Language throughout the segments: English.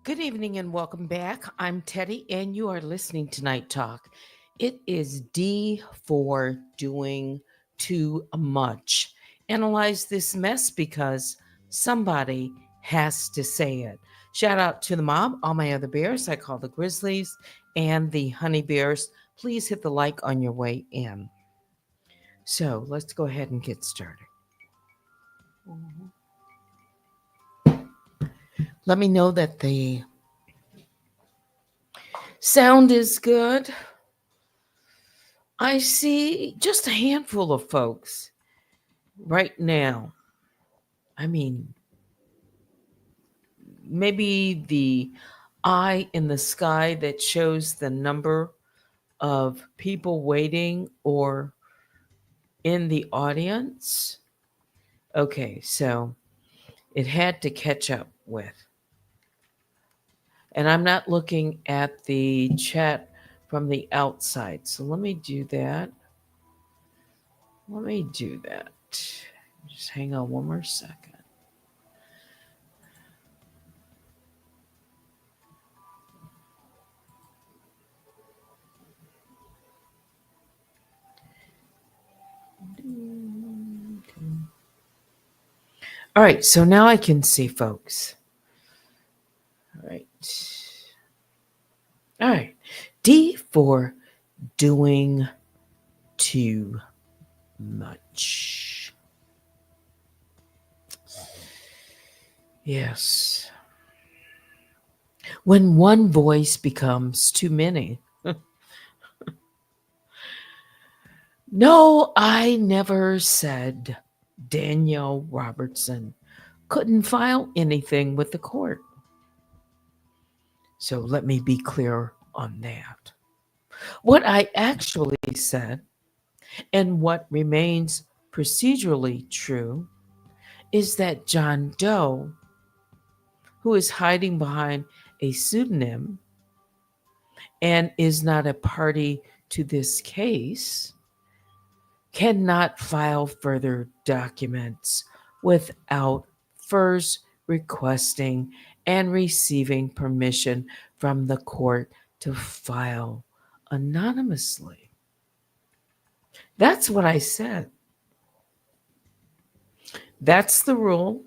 Good evening and welcome back. I'm Teddy, and you are listening to Night Talk. It is D for doing too much. Analyze this mess because somebody has to say it. Shout out to the mob, all my other bears I call the Grizzlies, and the Honey Bears. Please hit the like on your way in. So let's go ahead and get started. Let me know that the sound is good. I see just a handful of folks right now. I mean, maybe the eye in the sky that shows the number of people waiting or in the audience. Okay, so it had to catch up with. And I'm not looking at the chat from the outside. So let me do that. Just hang on one more second. All right, so now I can see folks. All right. All right. D for doing too much. Yes. When one voice becomes too many. No, I never said Danielle Robertson couldn't file anything with the court. So let me be clear on that. What I actually said, and what remains procedurally true, is that John Doe, who is hiding behind a pseudonym and is not a party to this case, cannot file further documents without first requesting and receiving permission from the court to file anonymously. That's what I said. That's the rule,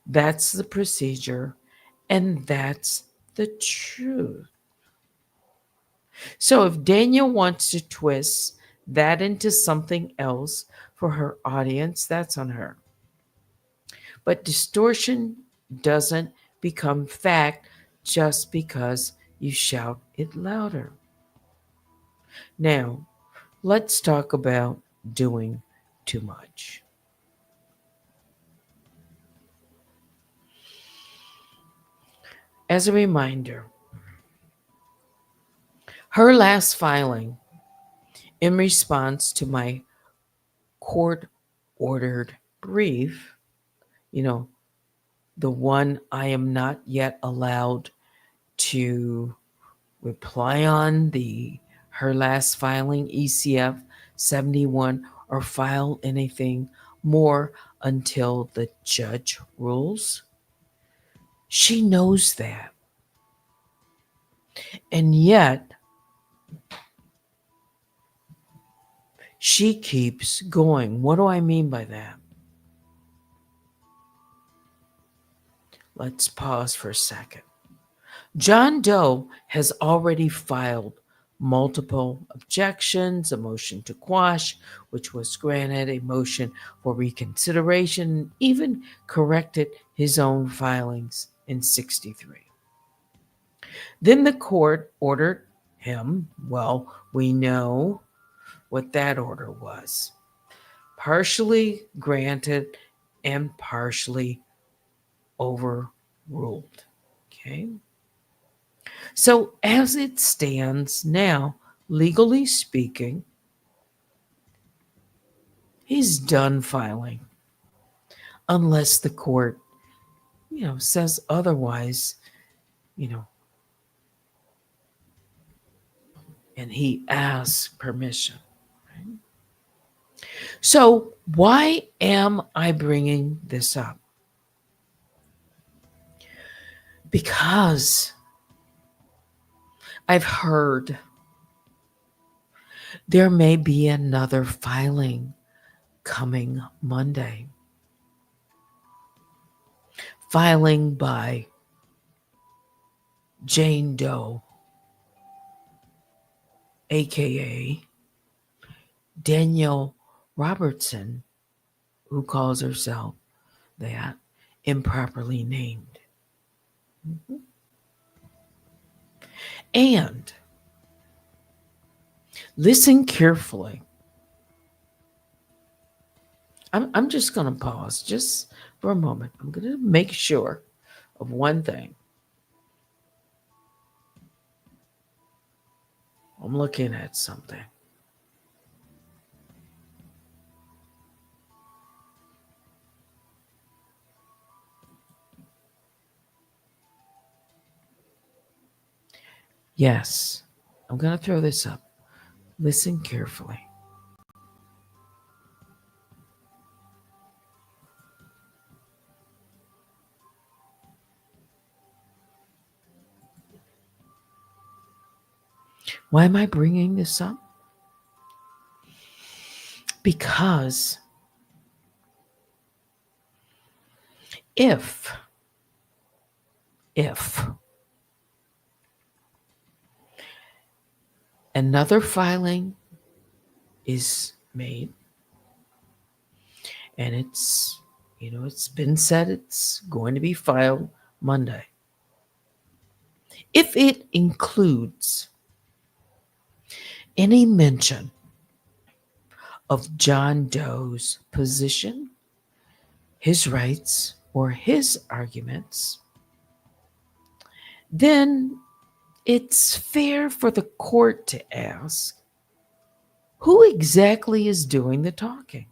that's the procedure, and that's the truth. So if Daniel wants to twist that into something else for her audience, that's on her. But distortion doesn't become fact just because you shout it louder. Now, let's talk about doing too much. As a reminder, her last filing in response to my court ordered brief, you know, the one I am not yet allowed to reply on, the her last filing ECF 71, or file anything more until the judge rules. She knows that. And yet she keeps going. What do I mean by that? Let's pause for a second. John Doe has already filed multiple objections, a motion to quash, which was granted, a motion for reconsideration, even corrected his own filings in 63. Then the court ordered him, well, we know what that order was: partially granted and partially overruled. Okay. So, as it stands now, legally speaking, he's done filing unless the court, says otherwise, you know, and he asks permission. Right? So, why am I bringing this up? Because I've heard there may be another filing coming Monday. Filing by Jane Doe, aka Danielle Robertson, who calls herself that, improperly named. And listen carefully. I'm just going to pause just for a moment. I'm going to make sure of one thing. I'm looking at something. Yes, I'm going to throw this up. Listen carefully. Why am I bringing this up? Because if another filing is made and it's been said it's going to be filed Monday, if it includes any mention of John Doe's position, his rights, or his arguments, then it's fair for the court to ask, who exactly is doing the talking?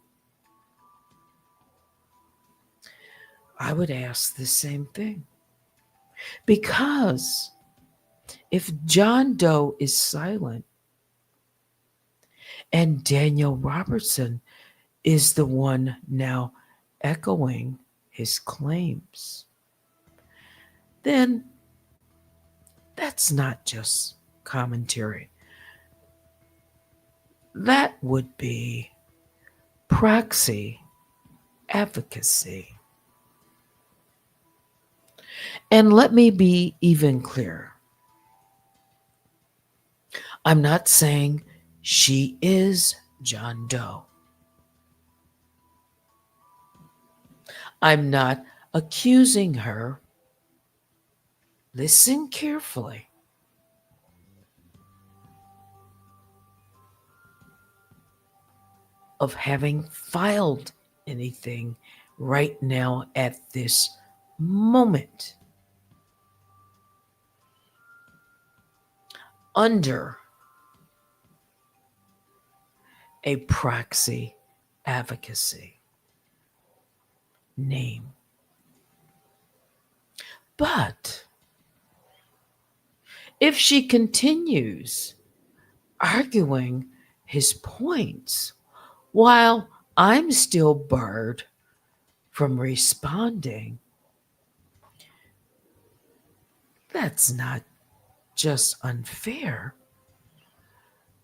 I would ask the same thing. Because if John Doe is silent and Danielle Robertson is the one now echoing his claims, then that's not just commentary. That would be proxy advocacy. And let me be even clearer. I'm not saying she is John Doe. I'm not accusing her. Listen carefully. Of having filed anything right now at this moment under a proxy advocacy name. But if she continues arguing his points while I'm still barred from responding, that's not just unfair.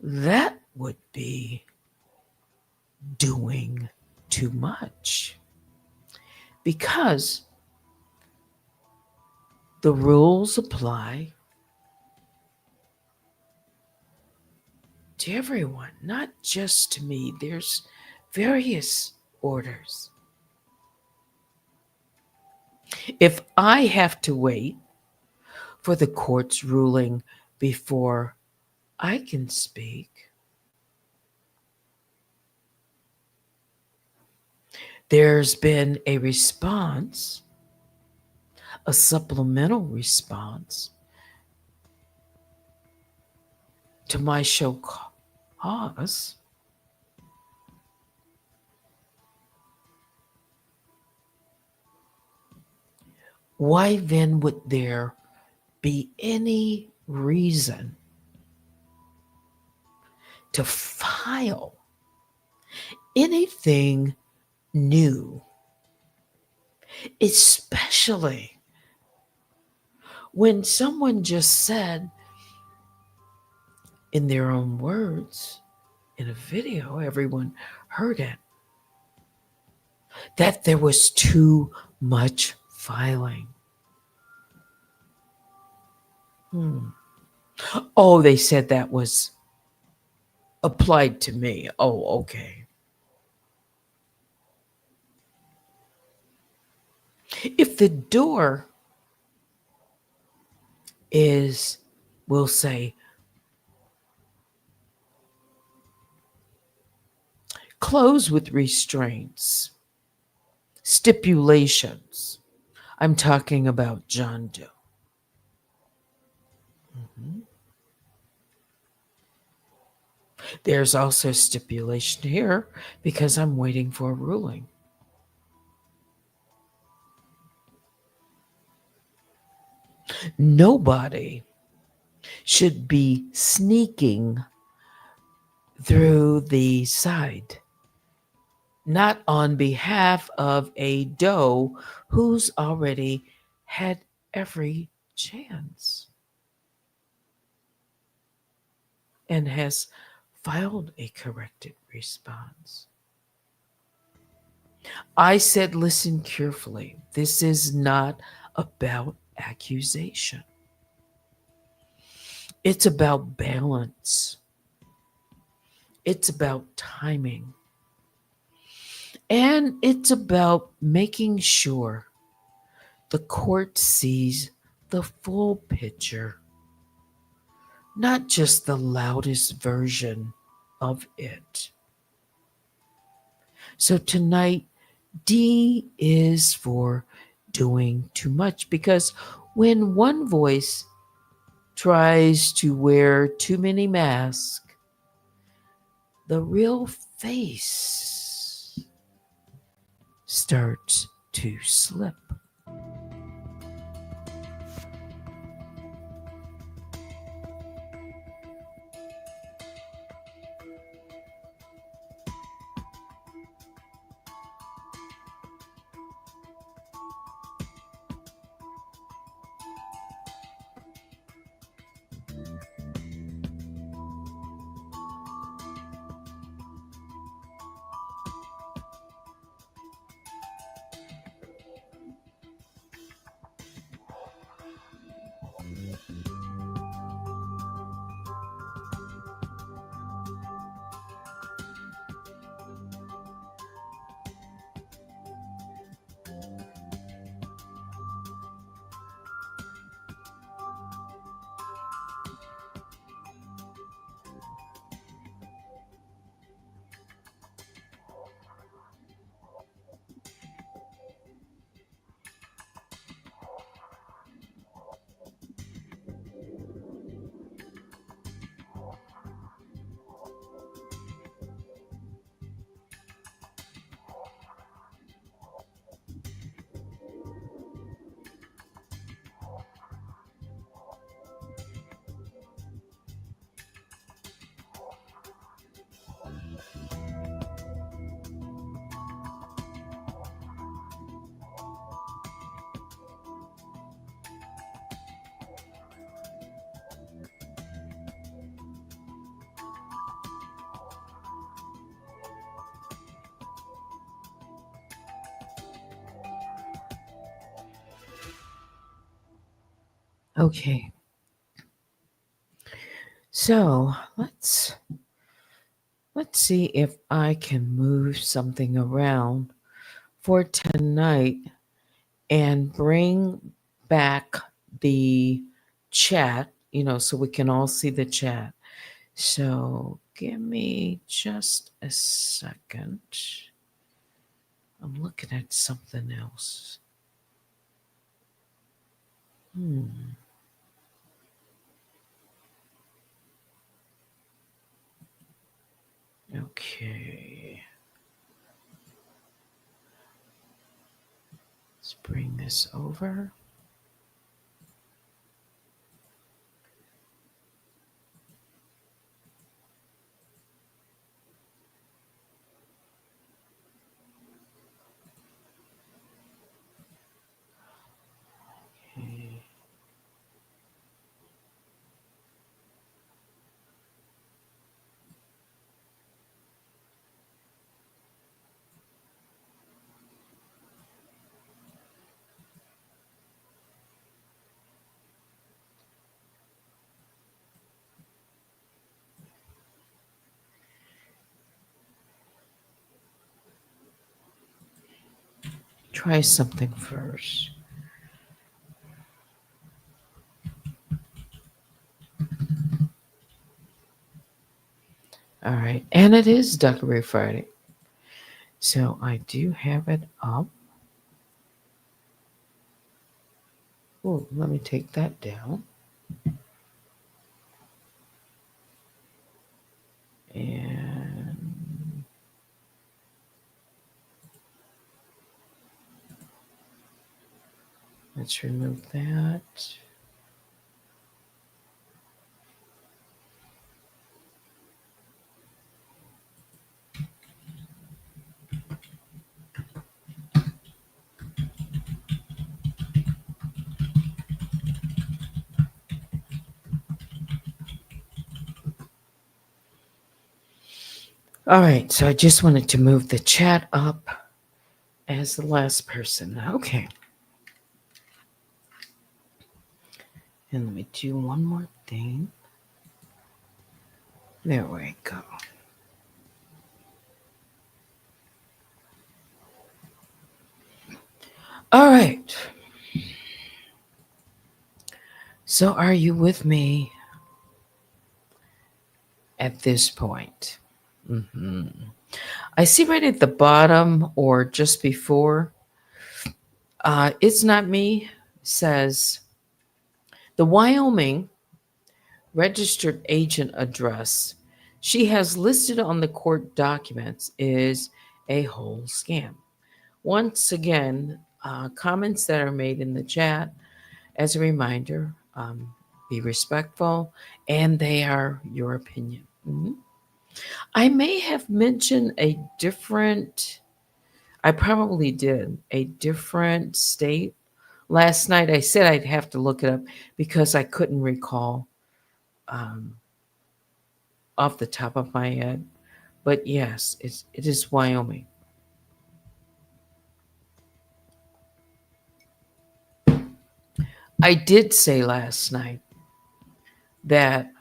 That would be doing too much. Because the rules apply to everyone, not just to me. There's various orders. If I have to wait for the court's ruling before I can speak, there's been a response, a supplemental response to my show cause. Why then would there be any reason to file anything new, especially When someone just said in their own words in a video, everyone heard it, that there was too much filing. Oh, they said that was applied to me. Oh, okay. If the door is, we'll say, closed with restraints, stipulations, I'm talking about John Doe. There's also stipulation here because I'm waiting for a ruling. Nobody should be sneaking through the side, not on behalf of a doe who's already had every chance and has filed a corrected response. I said, listen carefully. This is not about accusation. It's about balance. It's about timing. And it's about making sure the court sees the full picture, not just the loudest version of it. So tonight, D is for doing too much, because when one voice tries to wear too many masks, the real face starts to slip. Okay. So let's see if I can move something around for tonight and bring back the chat, so we can all see the chat. So give me just a second. I'm looking at something else. Okay. Let's bring this over. Okay. try something first. All right, and it is Decorative Friday, so I do have it up. Oh, let me take that down. And let's remove that. All right, so I just wanted to move the chat up as the last person. Okay. And let me do one more thing. There we go. All right. So are you with me at this point? Mm-hmm. I see right at the bottom or just before, It's Not Me says the Wyoming registered agent address she has listed on the court documents is a whole scam. Once again, comments that are made in the chat, as a reminder, be respectful, and they are your opinion. Mhm. I may have mentioned I probably did, a different state. Last night I said I'd have to look it up because I couldn't recall um, off the top of my head. But yes, it is Wyoming. I did say last night that,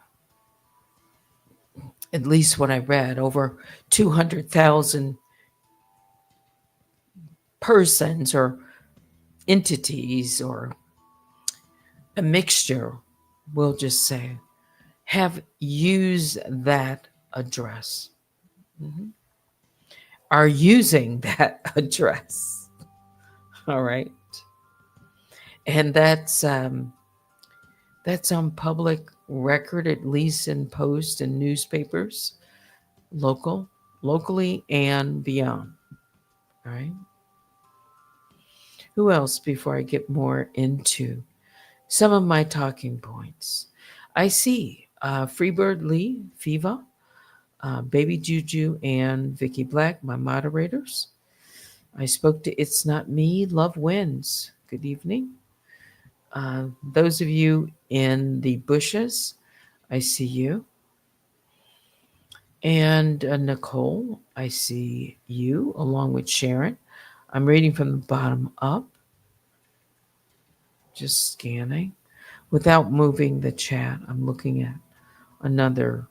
at least what I read, over 200,000 persons or entities or a mixture, we'll just say, have used that address. Mhm. Are using that address. All right. And that's on public record, at least in post and newspapers, locally and beyond. All right. Who else before I get more into some of my talking points? I see Freebird Lee, Fiva, Baby Juju, and Vicky Black, my moderators. I spoke to It's Not Me, Love Wins. Good evening. Those of you in the bushes, I see you. And Nicole, I see you along with Sharon. I'm reading from the bottom up, just scanning. Without moving the chat, I'm looking at another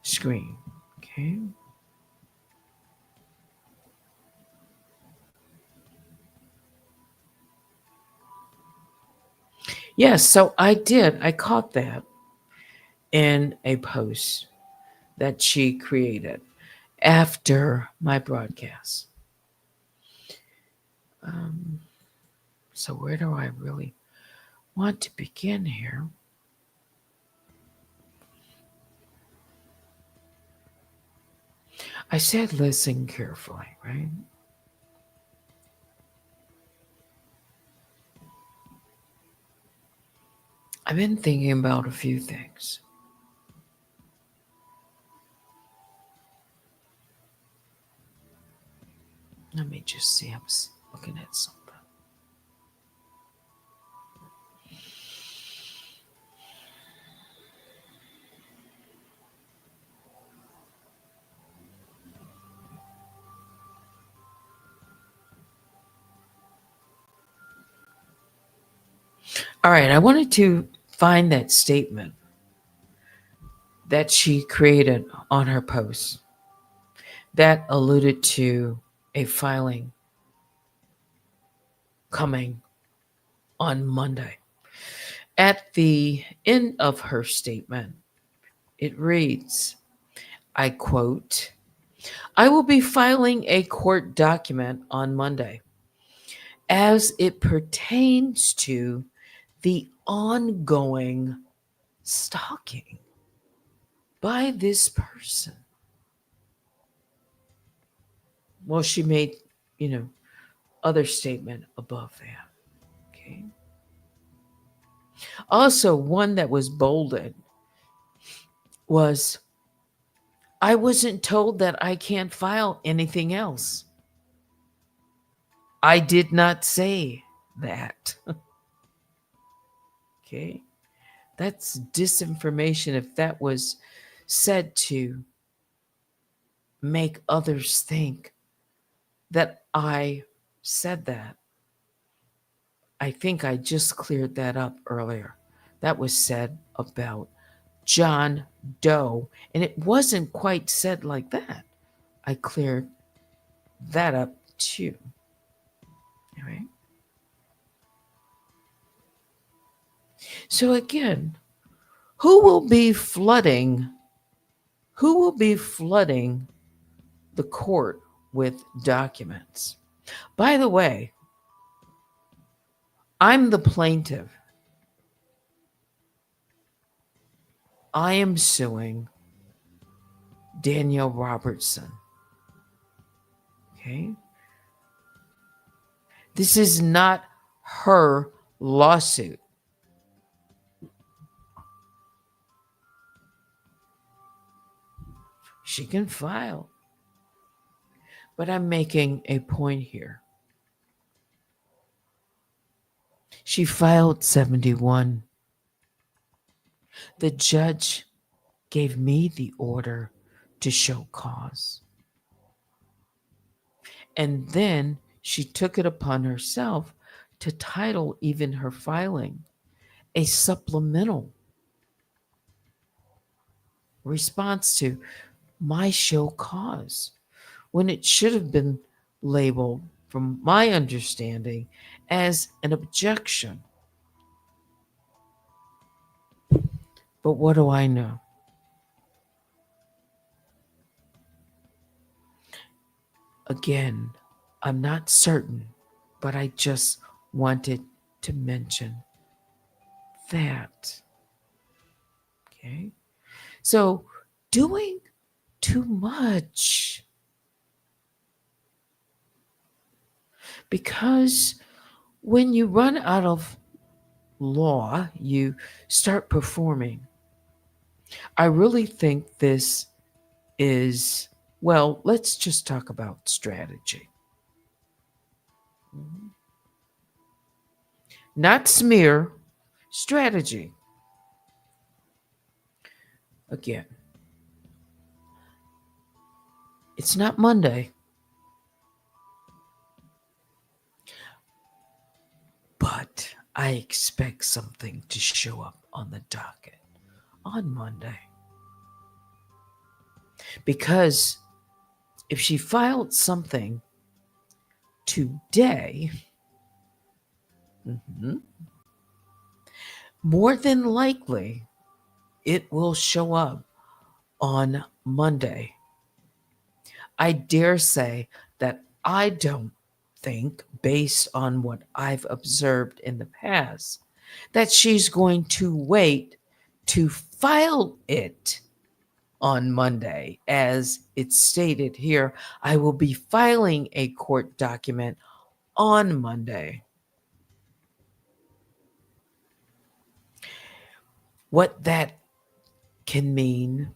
screen. Okay. Yes, so I caught that in a post that she created after my broadcast. So where do I really want to begin here? I said listen carefully, right? I've been thinking about a few things. Let me just see. I'm looking at something. All right, I wanted to find that statement that she created on her post that alluded to a filing coming on Monday. At the end of her statement, it reads, I quote, I will be filing a court document on Monday as it pertains to the ongoing stalking by this person. Well, she made, other statement above that. Okay. Also, one that was bolded was, I wasn't told that I can't file anything else. I did not say that. Okay. That's disinformation if that was said to make others think that I said that. I think I just cleared that up earlier. That was said about John Doe, and it wasn't quite said like that. I cleared that up too. All right. So again, who will be flooding? Who will be flooding the court with documents? By the way, I'm the plaintiff. I am suing Danielle Robertson. Okay? This is not her lawsuit. She can file. But I'm making a point here. She filed 71. The judge gave me the order to show cause. And then she took it upon herself to title even her filing a supplemental response to my show cause, when it should have been labeled, from my understanding, as an objection. But what do I know? Again, I'm not certain, but I just wanted to mention that. Okay? So, doing too much. Because when you run out of law, you start performing. I really think this is, well, let's just talk about strategy. Not smear, strategy. Again, it's not Monday, but I expect something to show up on the docket on Monday. Because if she filed something today, more than likely it will show up on Monday. I dare say that I don't think, based on what I've observed in the past, that she's going to wait to file it on Monday. As it's stated here, I will be filing a court document on Monday. What that can mean,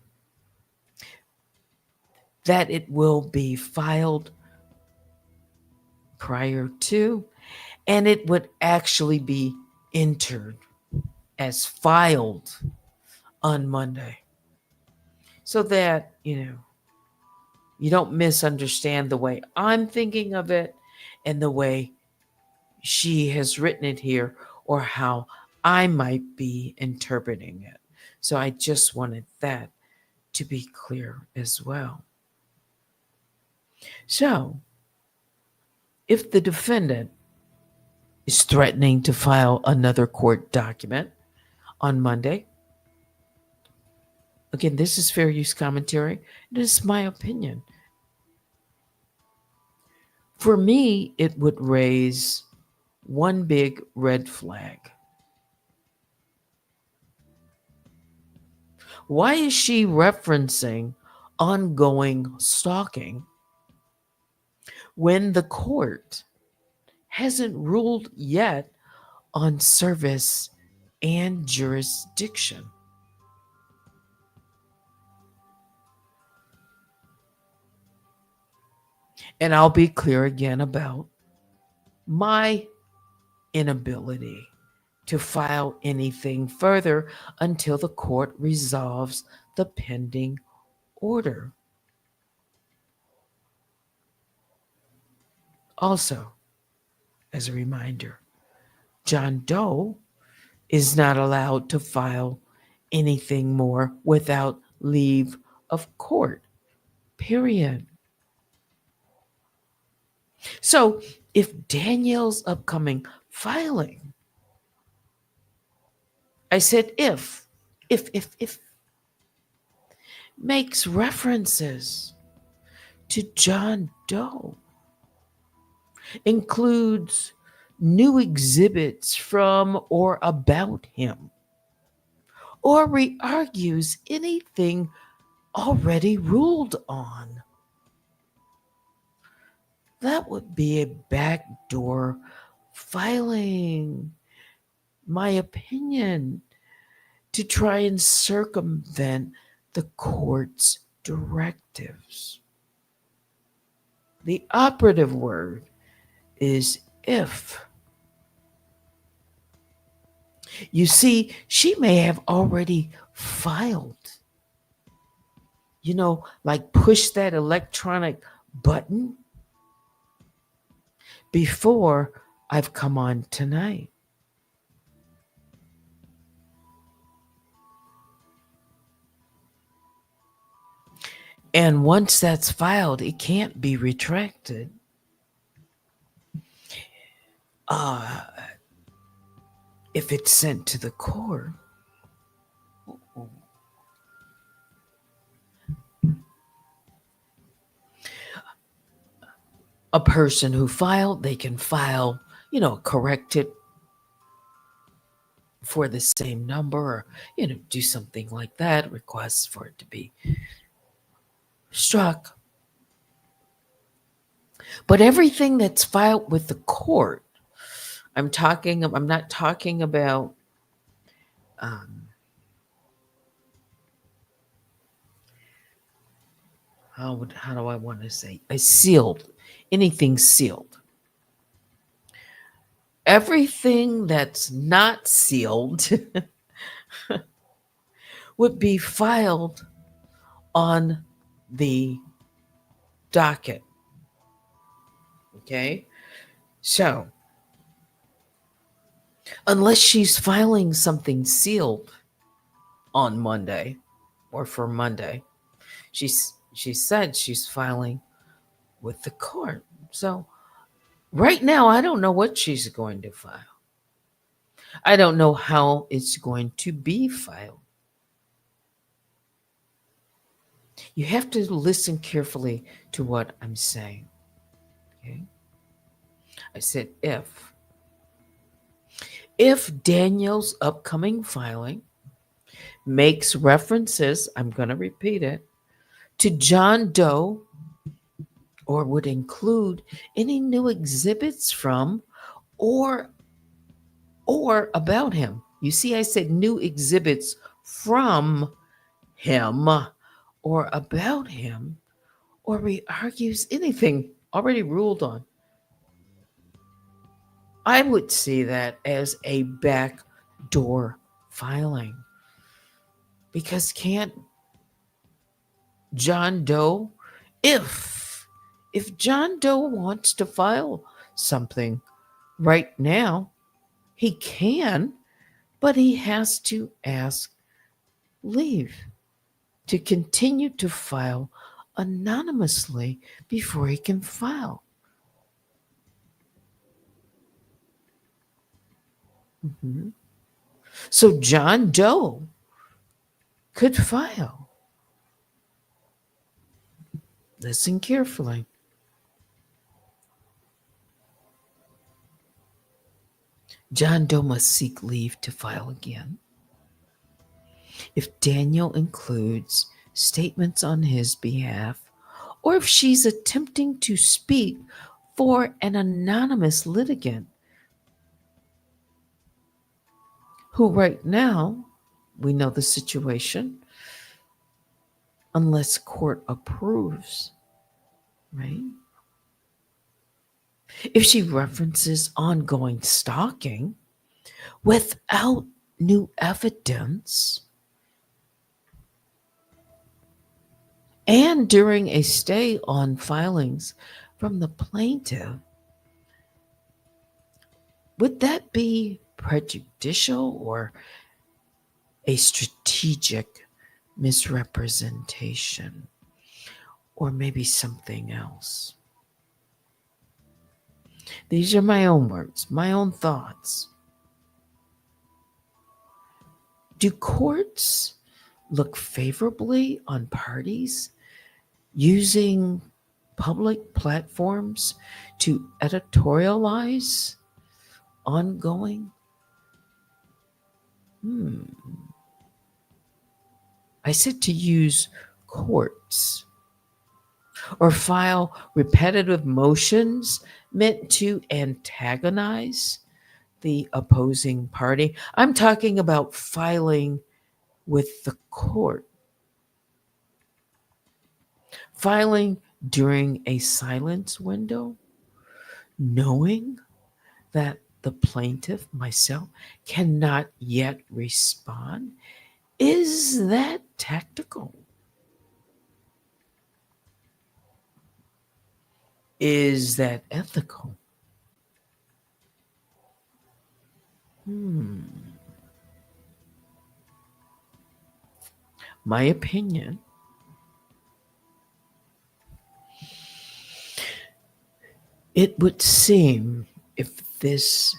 that it will be filed prior to, and it would actually be entered as filed on Monday. So that, you don't misunderstand the way I'm thinking of it and the way she has written it here, or how I might be interpreting it. So I just wanted that to be clear as well. So, if the defendant is threatening to file another court document on Monday. Again, this is fair use commentary. It is my opinion. For me, it would raise one big red flag. Why is she referencing ongoing stalking when the court hasn't ruled yet on service and jurisdiction? And I'll be clear again about my inability to file anything further until the court resolves the pending order. Also, as a reminder, John Doe is not allowed to file anything more without leave of court, period. So if Danielle's upcoming filing, I said if makes references to John Doe, includes new exhibits from or about him, or re-argues anything already ruled on, that would be a backdoor filing, my opinion, to try and circumvent the court's directives. The operative word is if. You see, she may have already filed, like push that electronic button before I've come on tonight. And once that's filed, it can't be retracted. If it's sent to the court. A person who filed, they can file, correct it for the same number, or, do something like that, request for it to be struck. But everything that's filed with the court, I'm not talking about how do I want to say, anything sealed. Everything that's not sealed would be filed on the docket. Okay? So, unless she's filing something sealed on Monday or for Monday, she said she's filing with the court. So, right now, I don't know what she's going to file. I don't know how it's going to be filed. You have to listen carefully to what I'm saying. Okay? I said if Danielle's upcoming filing makes references, I'm going to repeat it, to John Doe, or would include any new exhibits from or about him. You see, I said new exhibits from him or about him, or re-argues anything already ruled on. I would see that as a backdoor filing. Because can't John Doe, if John Doe wants to file something right now, he can, but he has to ask leave to continue to file anonymously before he can file. Mhm. So John Doe could file. Listen carefully. John Doe must seek leave to file again if Daniel includes statements on his behalf, or if she's attempting to speak for an anonymous litigant who, right now, we know the situation, unless court approves, right? If she references ongoing stalking without new evidence, and during a stay on filings from the plaintiff, would that be prejudicial or a strategic misrepresentation, or maybe something else? These are my own words, my own thoughts. Do courts look favorably on parties using public platforms to editorialize ongoing? I said to use courts or file repetitive motions meant to antagonize the opposing party. I'm talking about filing with the court, filing during a silence window, knowing that the plaintiff, myself, cannot yet respond. Is that tactical? Is that ethical? My opinion, it would seem if there's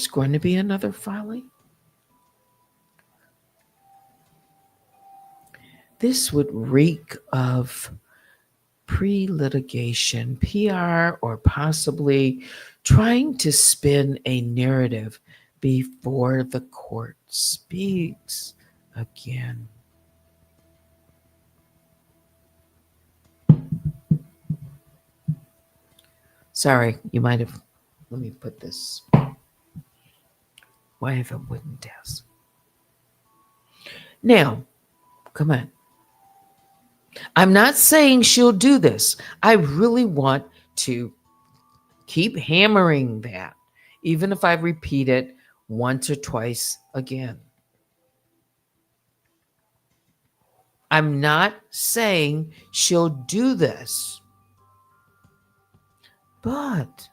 going to be another filing, this would reek of pre-litigation PR, or possibly trying to spin a narrative before the court speaks again. Sorry, you might have. Let me put this. Why have a wooden desk? Now, come on. I'm not saying she'll do this. I really want to keep hammering that, even if I repeat it once or twice again. I'm not saying she'll do this, but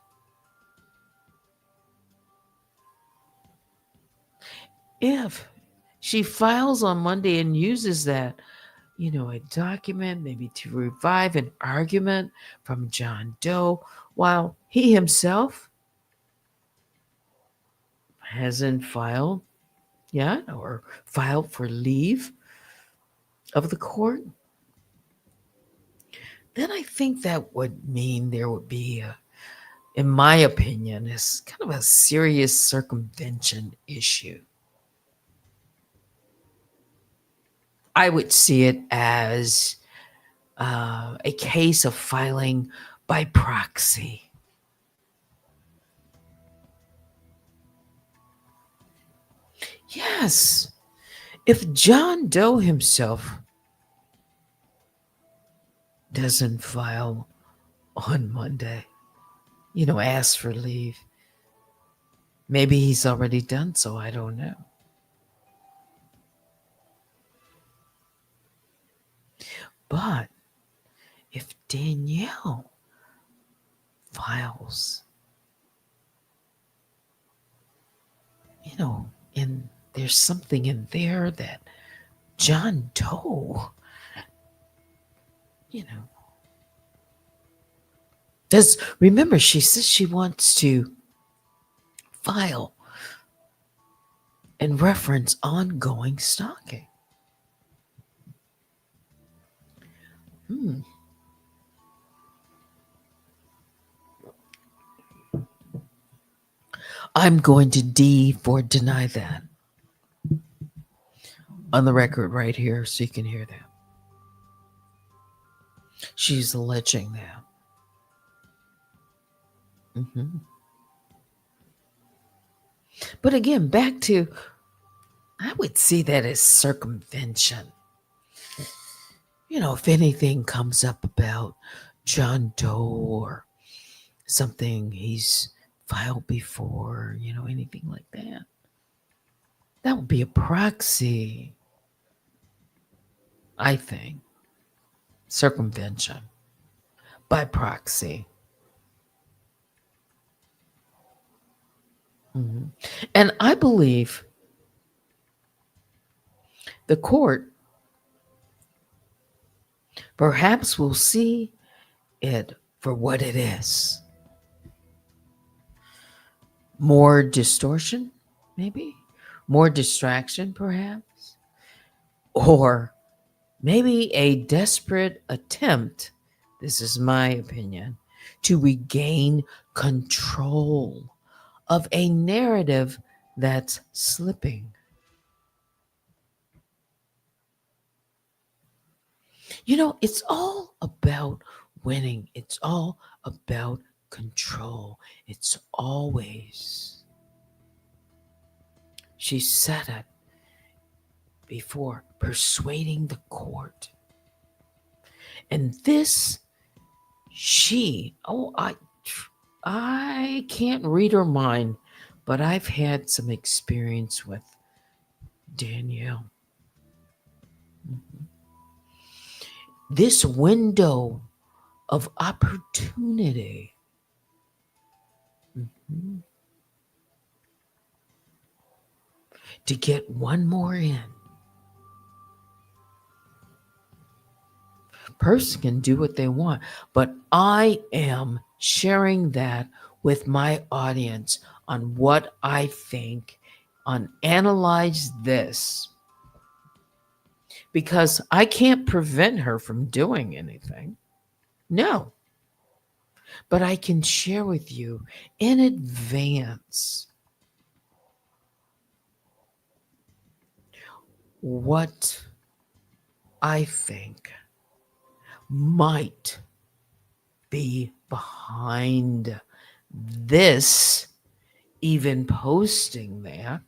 if she files on Monday and uses that, a document maybe to revive an argument from John Doe, while he himself hasn't filed yet or filed for leave of the court, then I think that would mean there would be, in my opinion, is kind of a serious circumvention issue. I would see it as a case of filing by proxy. Yes, if John Doe himself doesn't file on Monday, ask for leave, maybe he's already done so, I don't know. But if Danielle files, and there's something in there that John Doe, remember, she says she wants to file and reference ongoing stalking. I'm going to D for deny that on the record right here so you can hear that. She's alleging that. But again, back to, I would see that as circumvention. If anything comes up about John Doe or something he's filed before, anything like that, that would be a proxy, I think. Circumvention by proxy. And I believe the court perhaps will see it for what it is. More distortion, maybe? More distraction, perhaps? Or maybe a desperate attempt, this is my opinion, to regain control of a narrative that's slipping. It's all about winning. It's all about control. It's always, she said it before, persuading the court. And this, I can't read her mind, but I've had some experience with Danielle. This window of opportunity to get one more in. Person can do what they want, but I am sharing that with my audience on what I think on Analyze This, because I can't prevent her from doing anything. No. But I can share with you in advance what I think might be behind this, even posting that.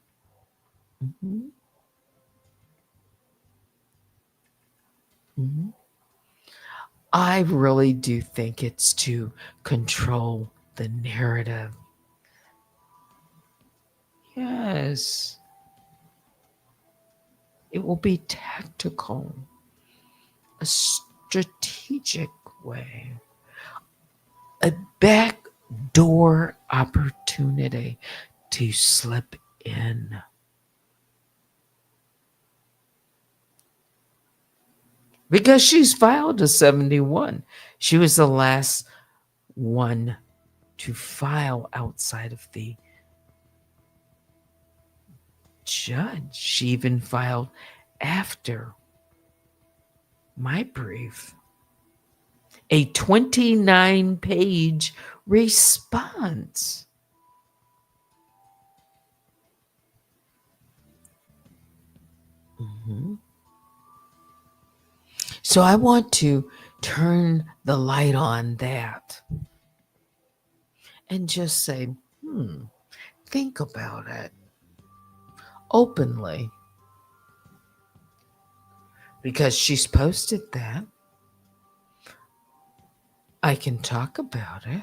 I really do think it's to control the narrative. Yes. It will be tactical, a strategic way, a backdoor opportunity to slip in. Because she's filed a 71. She was the last one to file outside of the judge. She even filed after my brief a 29-page response. So I want to turn the light on that and just say, think about it openly. Because she's posted that. I can talk about it.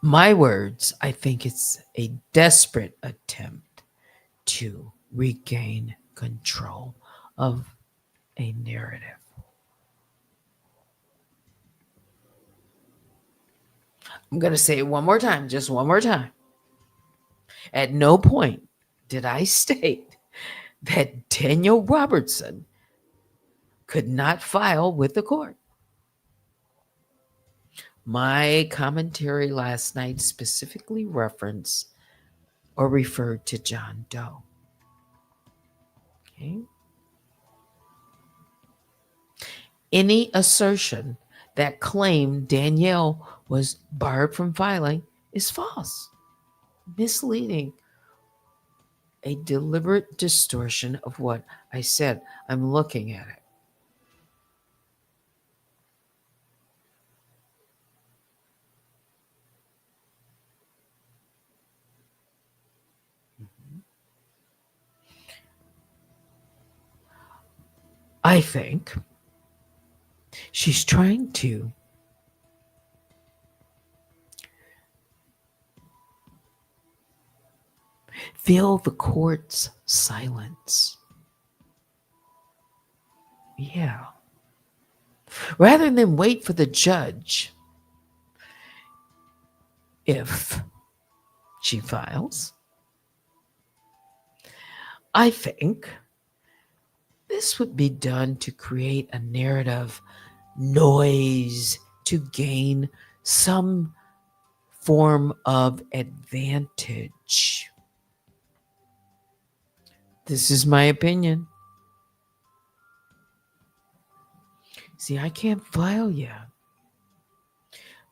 My words, I think it's a desperate attempt to regain control of a narrative. I'm going to say it one more time, just one more time. At no point did I state that Daniel Robertson could not file with the court. My commentary last night specifically referenced or referred to John Doe. Okay? Any assertion that claimed Danielle was barred from filing is false, misleading, a deliberate distortion of what I said. I'm looking at it. I think she's trying to fill the court's silence. Yeah. Rather than wait for the judge, if she files, I think this would be done to create a narrative noise to gain some form of advantage. This is my opinion. See, I can't file yet,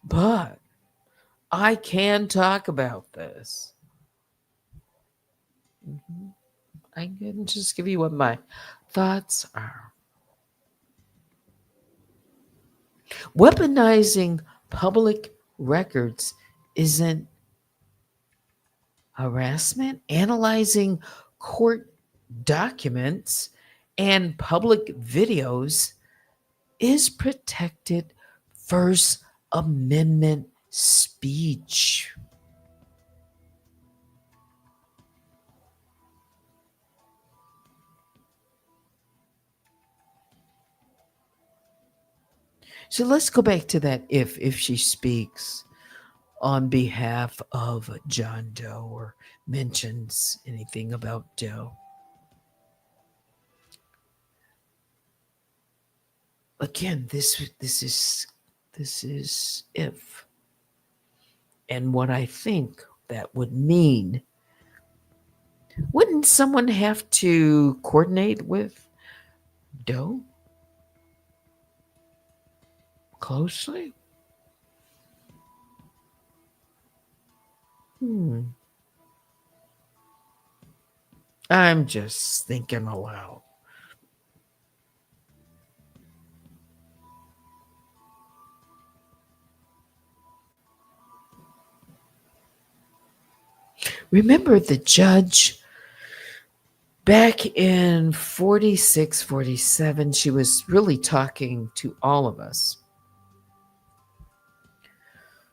but I can talk about this. I can just give you what my thoughts are. Weaponizing public records isn't harassment. Analyzing court documents and public videos is protected First Amendment speech. So let's go back to that if she speaks on behalf of John Doe or mentions anything about Doe. Again, this is if. And what I think that would mean, wouldn't someone have to coordinate with Doe closely? I'm just thinking aloud. Remember the judge back in 46, 47, she was really talking to all of us,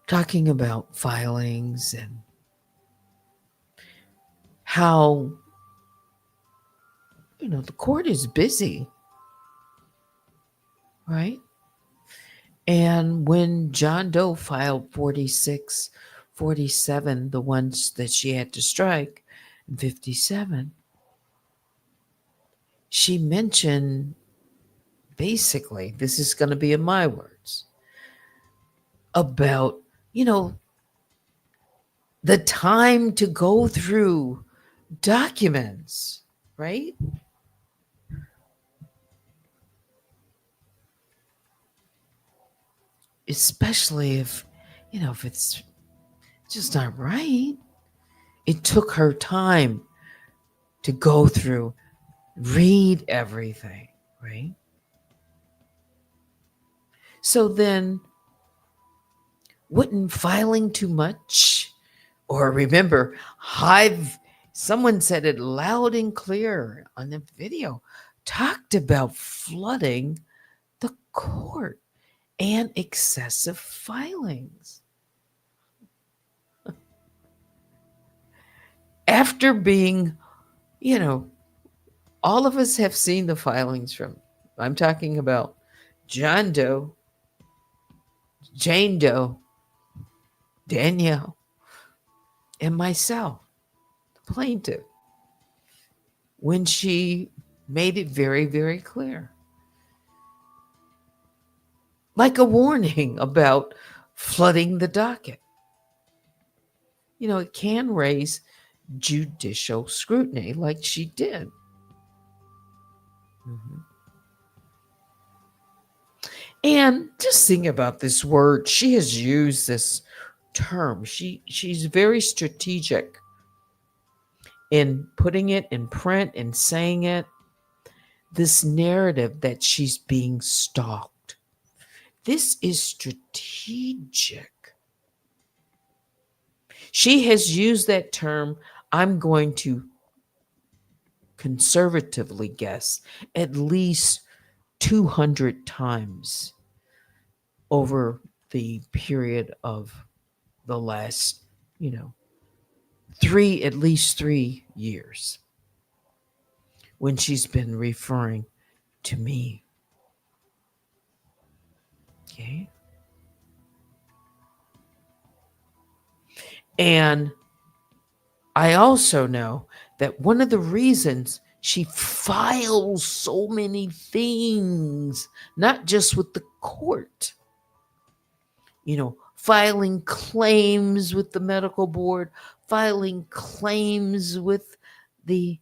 talking about filings and how, the court is busy, right? And when John Doe filed 46, 47, the ones that she had to strike, and 57, she mentioned basically, this is going to be in my words, about, the time to go through documents, right? Especially if it's just not right. It took her time to go through, read everything, right? So then, wouldn't filing too much, or remember, someone said it loud and clear on the video, talked about flooding the court and excessive filings. After being, all of us have seen the filings from, I'm talking about John Doe, Jane Doe, Danielle, and myself, the plaintiff, when she made it very, very clear. Like a warning about flooding the docket. It can raise judicial scrutiny like she did. Mhm. And just think about this word. She has used this term. She's very strategic in putting it in print and saying it. This narrative that she's being stalked. This is strategic. She has used that term, I'm going to conservatively guess, at least 200 times over the period of the last, at least 3 years when she's been referring to me. Okay. And I also know that one of the reasons she files so many things, not just with the court, filing claims with the medical board, filing claims with the,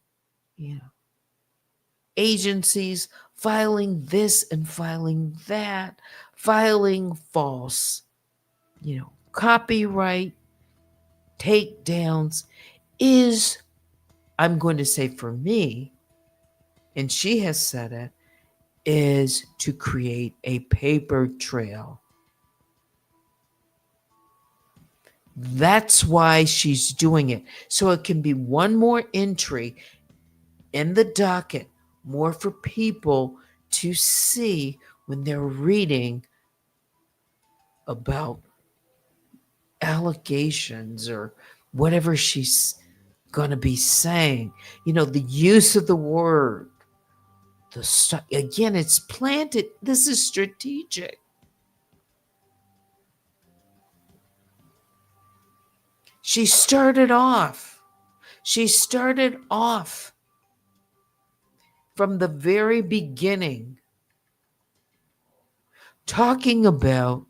agencies, filing this and filing that, filing false, copyright takedowns is, I'm going to say for me, and she has said it, is to create a paper trail. That's why she's doing it. So it can be one more entry in the docket, more for people to see when they're reading about allegations or whatever she's going to be saying. The use of the word. Again, it's planted. This is strategic. She started off from the very beginning talking about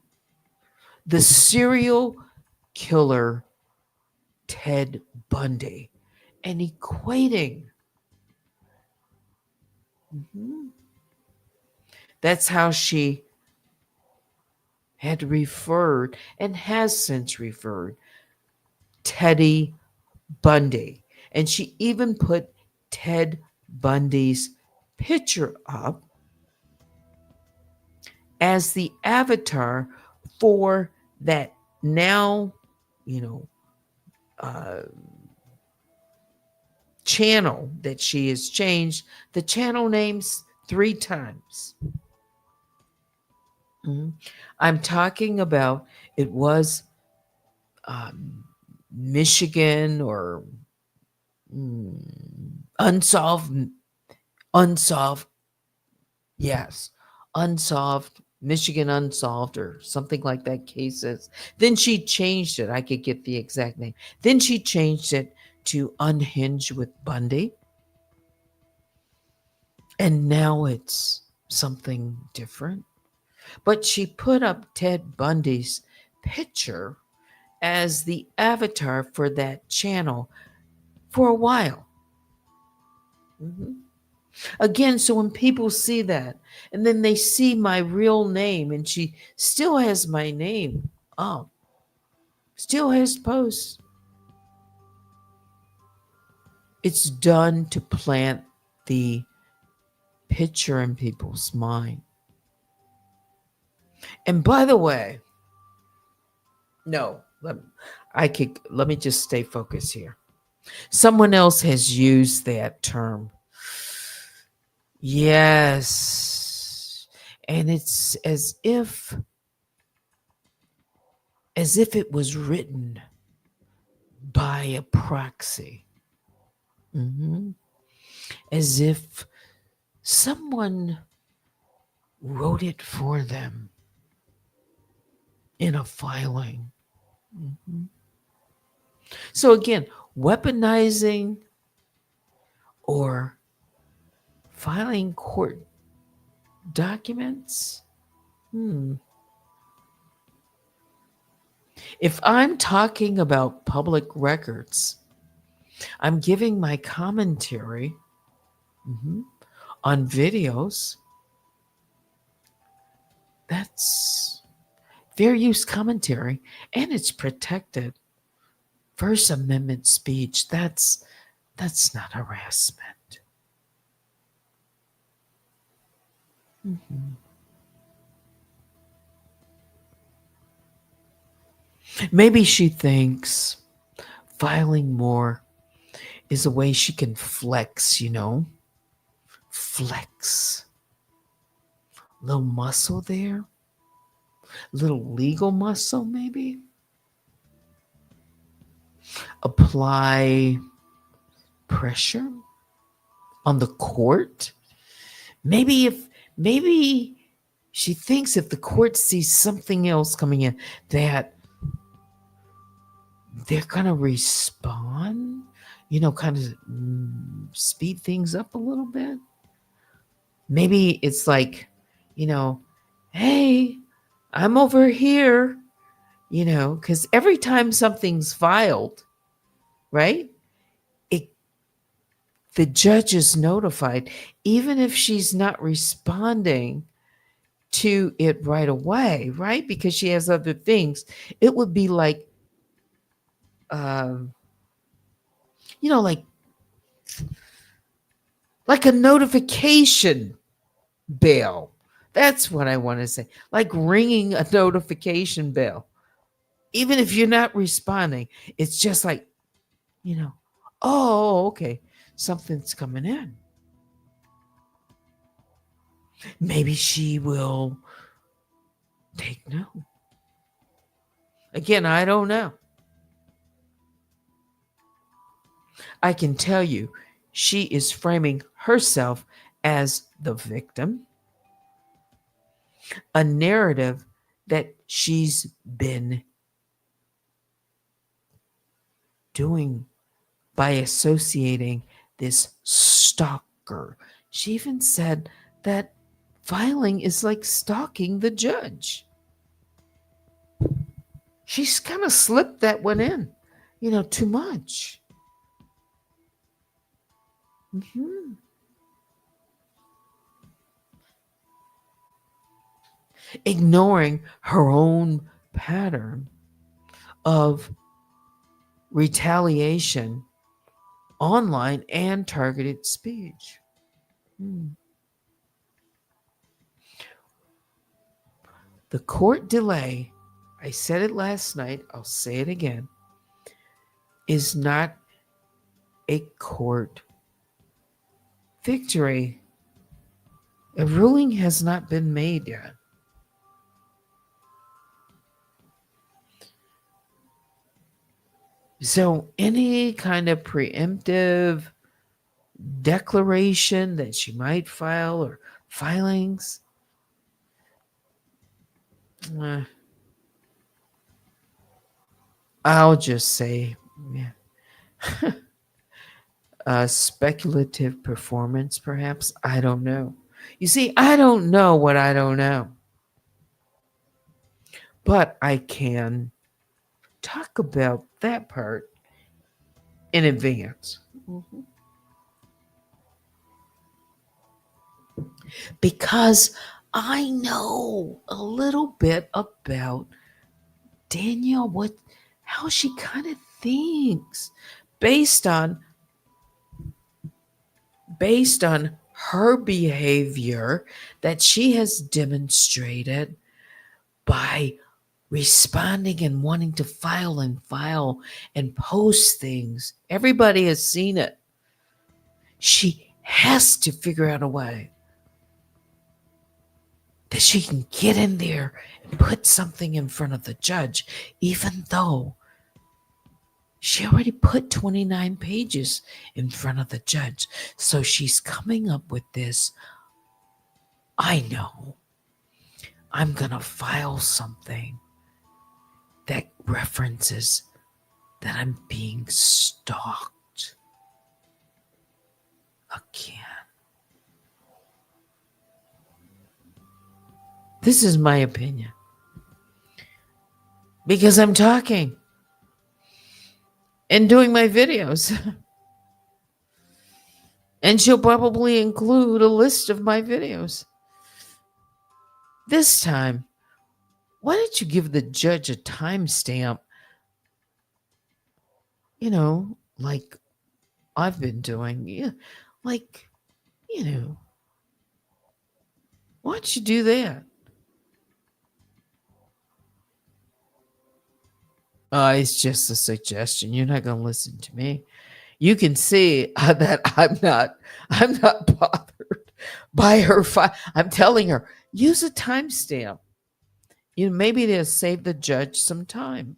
the serial killer Ted Bundy and equating. That's how she had referred and has since referred Teddy Bundy. And she even put Ted Bundy's picture up as the avatar for that now, channel that she has changed the channel names 3 times. I'm talking about, it was Michigan or unsolved, yes, unsolved, Michigan unsolved or something like that cases. Then she changed it. I could get the exact name. Then she changed it to Unhinged with Bundy. And now it's something different. But she put up Ted Bundy's picture as the avatar for that channel for a while. Again, so when people see that and then they see my real name and she still has my name up, still has posts, it's done to plant the picture in people's mind. And by the way, no, let me just stay focused here. Someone else has used that term. Yes. And it's as if it was written by a proxy. As if someone wrote it for them in a filing. So again, weaponizing or filing court documents. If I'm talking about public records, I'm giving my commentary on videos. That's fair use commentary, and it's protected. First Amendment speech, that's not harassment. Mhm. Maybe she thinks filing more is a way she can flex, flex. Little muscle there, little legal muscle maybe. Apply pressure on the court. Maybe she thinks if the court sees something else coming in that they're gonna respond, kind of speed things up a little bit. Maybe it's like, hey, I'm over here, because every time something's filed, right? It the judge is notified, even if she's not responding to it right away, right? Because she has other things. It would be like, um, you know, like like a notification bell. That's what I want to say. Like ringing a notification bell. Even if you're not responding, it's just like, you know, oh, okay, something's coming in. Maybe she will take note. Again, I don't know. I can tell you, she is framing herself as the victim, a narrative that she's been doing by associating this stalker. She even said that filing is like stalking the judge. She's kind of slipped that one in, too much. Mhm. Ignoring her own pattern of retaliation online and targeted speech. Hmm. The court delay, I said it last night, I'll say it again, is not a court victory. A ruling has not been made yet. So, any kind of preemptive declaration that she might file or filings, eh, I'll just say, yeah, speculative performance, perhaps. I don't know. You see, I don't know what I don't know, but I can talk about that part in advance. Mhm. Because I know a little bit about Danielle, how she kind of thinks based on her behavior that she has demonstrated by responding and wanting to file and post things. Everybody has seen it. She has to figure out a way that she can get in there and put something in front of the judge, even though she already put 29 pages in front of the judge. So she's coming up with this. I know I'm going to file something that references that I'm being stalked again. This is my opinion. because I'm talking and doing my videos. And she'll probably include a list of my videos. This time, why don't you give the judge a timestamp, like I've been doing? Yeah, like, why don't you do that? It's just a suggestion. You're not going to listen to me. You can see that I'm not bothered by her. I'm telling her, use a timestamp. Maybe to save the judge some time,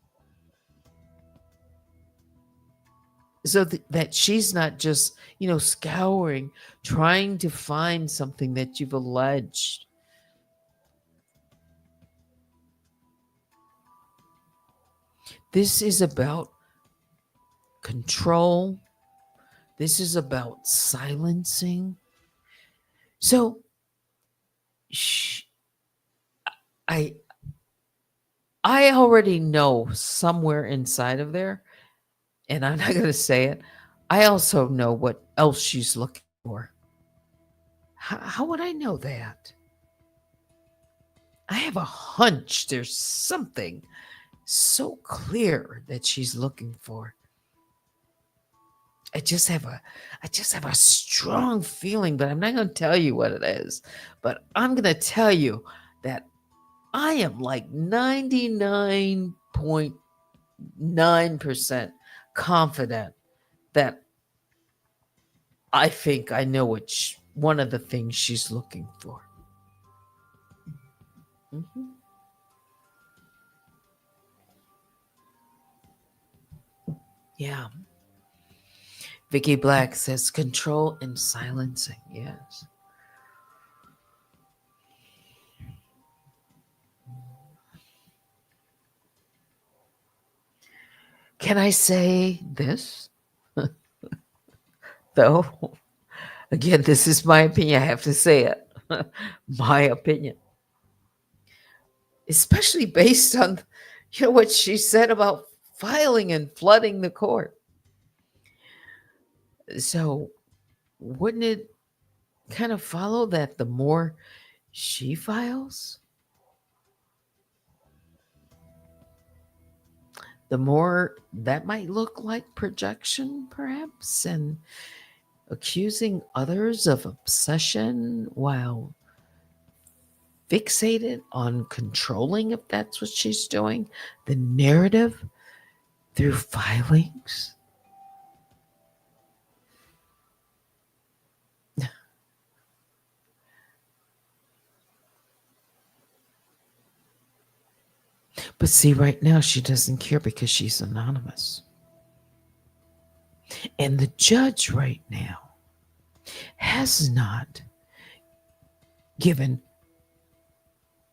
so that she's not just scouring, trying to find something that you've alleged. This is about control. This is about silencing. So I already know somewhere inside of there, and I'm not going to say it. I also know what else she's looking for. How would I know that? I have a hunch there's something so clear that she's looking for. I just have a strong feeling, but I'm not going to tell you what it is. But I'm going to tell you that I am like 99.9% confident that I think I know one of the things she's looking for. Mm-hmm. Yeah. Vicky Black says control and silencing. Yes. Can I say this? Though, again, this is my opinion. I have to say it. My opinion. Especially based on, what she said about filing and flooding the court. So, wouldn't it kind of follow that the more she files, the more that might look like projection, perhaps, and accusing others of obsession while fixated on controlling, if that's what she's doing, the narrative through filings? But see, right now she doesn't care because she's anonymous. And the judge right now has not given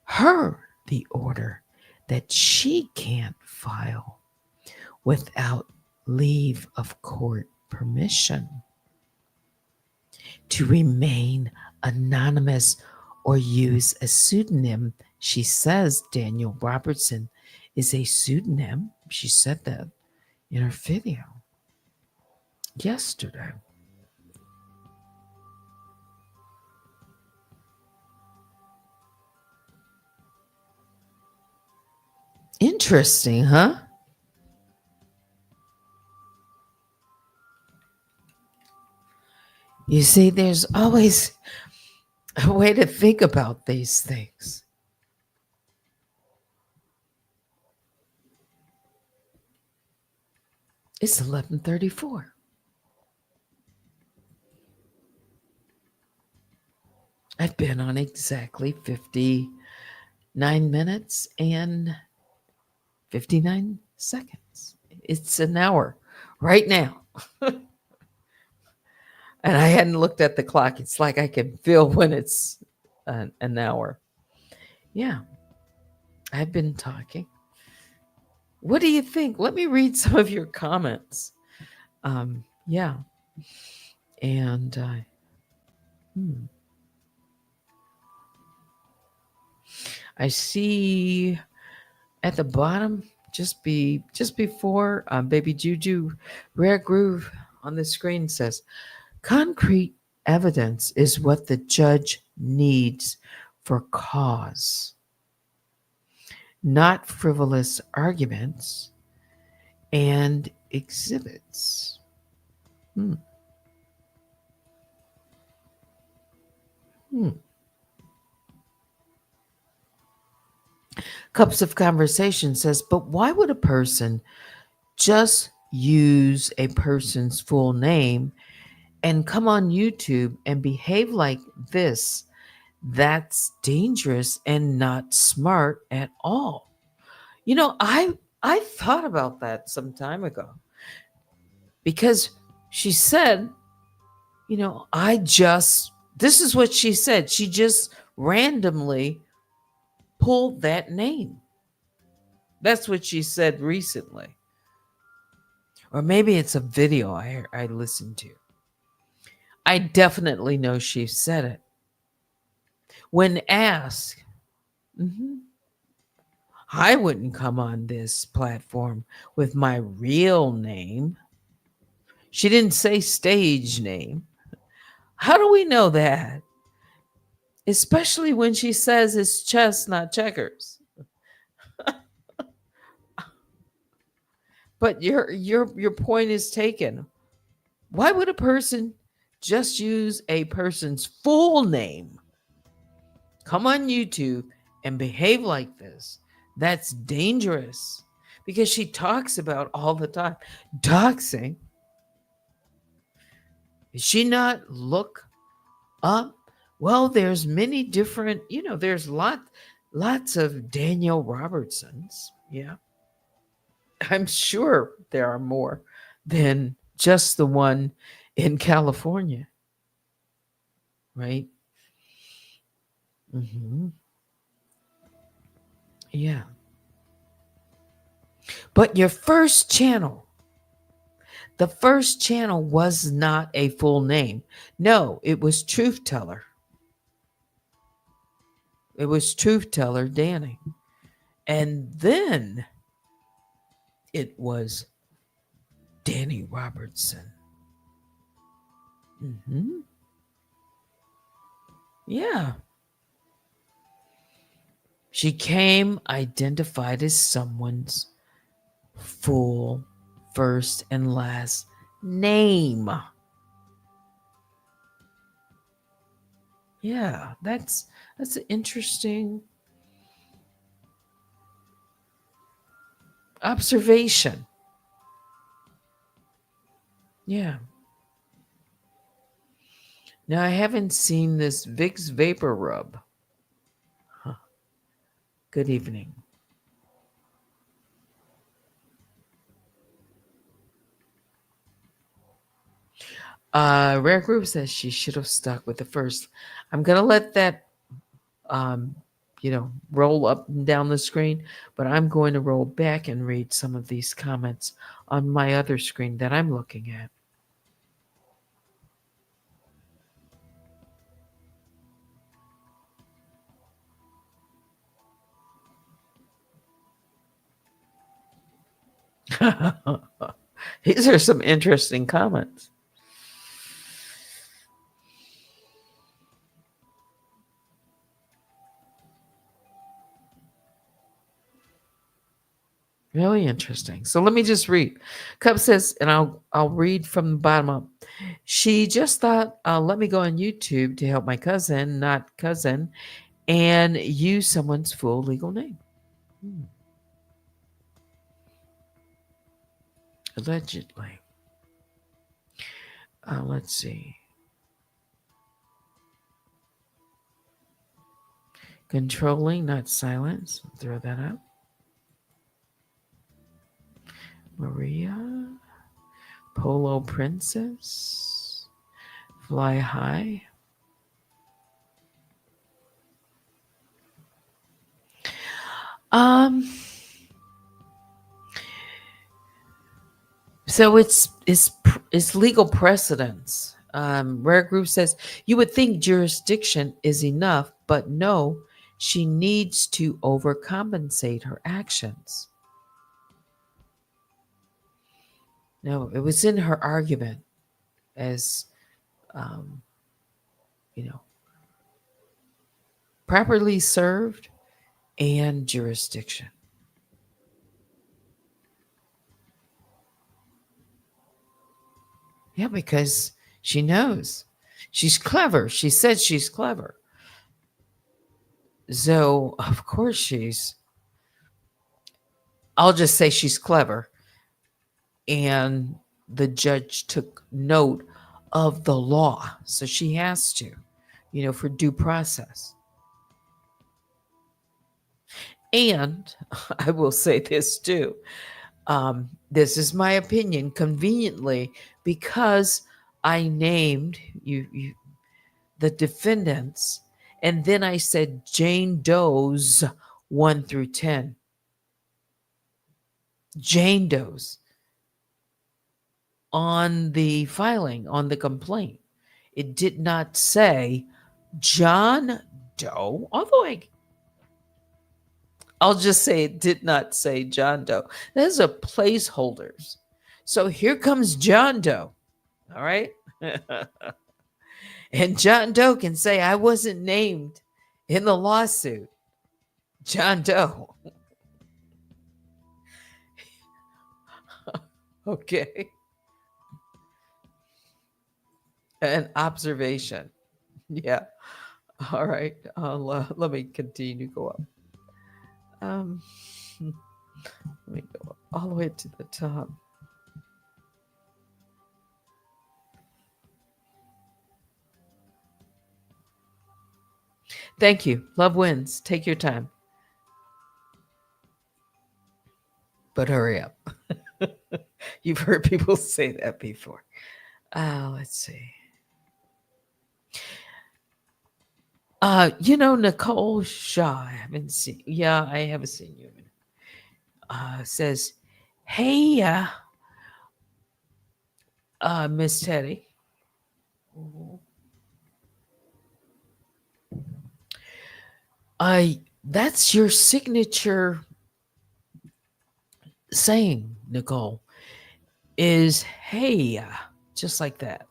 her the order that she can't file without leave of court permission to remain anonymous or use a pseudonym. She says Daniel Robertson is a pseudonym. She said that in her video yesterday. Interesting, huh? You see, there's always a way to think about these things. It's 11:34. I've been on exactly 59 minutes and 59 seconds. It's an hour right now. And I hadn't looked at the clock. It's like I can feel when it's an hour. Yeah, I've been talking. What do you think? Let me read some of your comments. Yeah. And I see at the bottom, just before Baby Juju, Rare Groove on the screen says, concrete evidence is what the judge needs for cause, not frivolous arguments and exhibits. Hmm. Hmm. Cups of Conversation says, but why would a person just use a person's full name and come on YouTube and behave like this? That's dangerous and not smart at all. I thought about that some time ago because she said, this is what she said. She just randomly pulled that name. That's what she said recently. Or maybe it's a video I listened to. I definitely know she said it. When asked, I wouldn't come on this platform with my real name. She didn't say stage name. How do we know that? Especially when she says it's chess, not checkers. But your point is taken. Why would a person just use a person's full name, come on YouTube and behave like this? That's dangerous because she talks about all the time doxing. Did she not look up? Well, there's many different, there's lots of Danielle Robertsons. Yeah. I'm sure there are more than just the one in California, right? Yeah. But the first channel was not a full name. No, it was Truth Teller. It was Truth Teller Danny. And then it was Danny Robertson. Yeah. She came identified as someone's full first and last name. Yeah, that's an interesting observation. Yeah. Now I haven't seen this Vicks Vapor Rub. Huh. Good evening. Rare Group says she should have stuck with the first. I'm gonna let that roll up and down the screen, but I'm going to roll back and read some of these comments on my other screen that I'm looking at. These are some interesting comments. Really interesting. So let me just read. Cup says, and I'll read from the bottom up. She just thought, let me go on YouTube to help my cousin, not cousin, and use someone's full legal name. Allegedly. Let's see. Controlling, not silence. Throw that up. Maria. Polo Princess. Fly High. So it's legal precedence. Rare Group says you would think jurisdiction is enough, but no, she needs to overcompensate her actions. No, it was in her argument as, um, you know, properly served and jurisdiction. Yeah, because she knows. She's clever. She said she's clever. So, of course, I'll just say she's clever. And the judge took note of the law. So she has to, for due process. And I will say this too. This is my opinion conveniently because I named the defendants, and then I said Jane Doe's 1 through 10. Jane Doe's on the filing, on the complaint. It did not say John Doe, although I'll just say it did not say John Doe. Those are placeholders. So here comes John Doe. All right. And John Doe can say, I wasn't named in the lawsuit. John Doe. Okay. An observation. Yeah. All right. Let me continue to go up. Let me go up all the way to the top. Thank you. Love wins. Take your time. But hurry up. You've heard people say that before. Let's see. Nicole Shaw, I haven't seen. Yeah, I haven't seen you. Says, "Hey, Miss Teddy, that's your signature saying, Nicole. Is hey, just like that.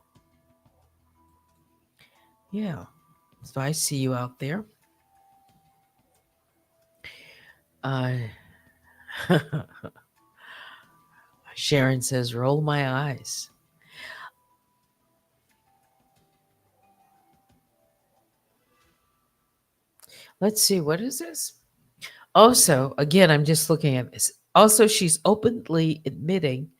Yeah. So I see you out there. Sharon says, roll my eyes. Let's see, what is this? Also, again, I'm just looking at this. Also, she's openly admitting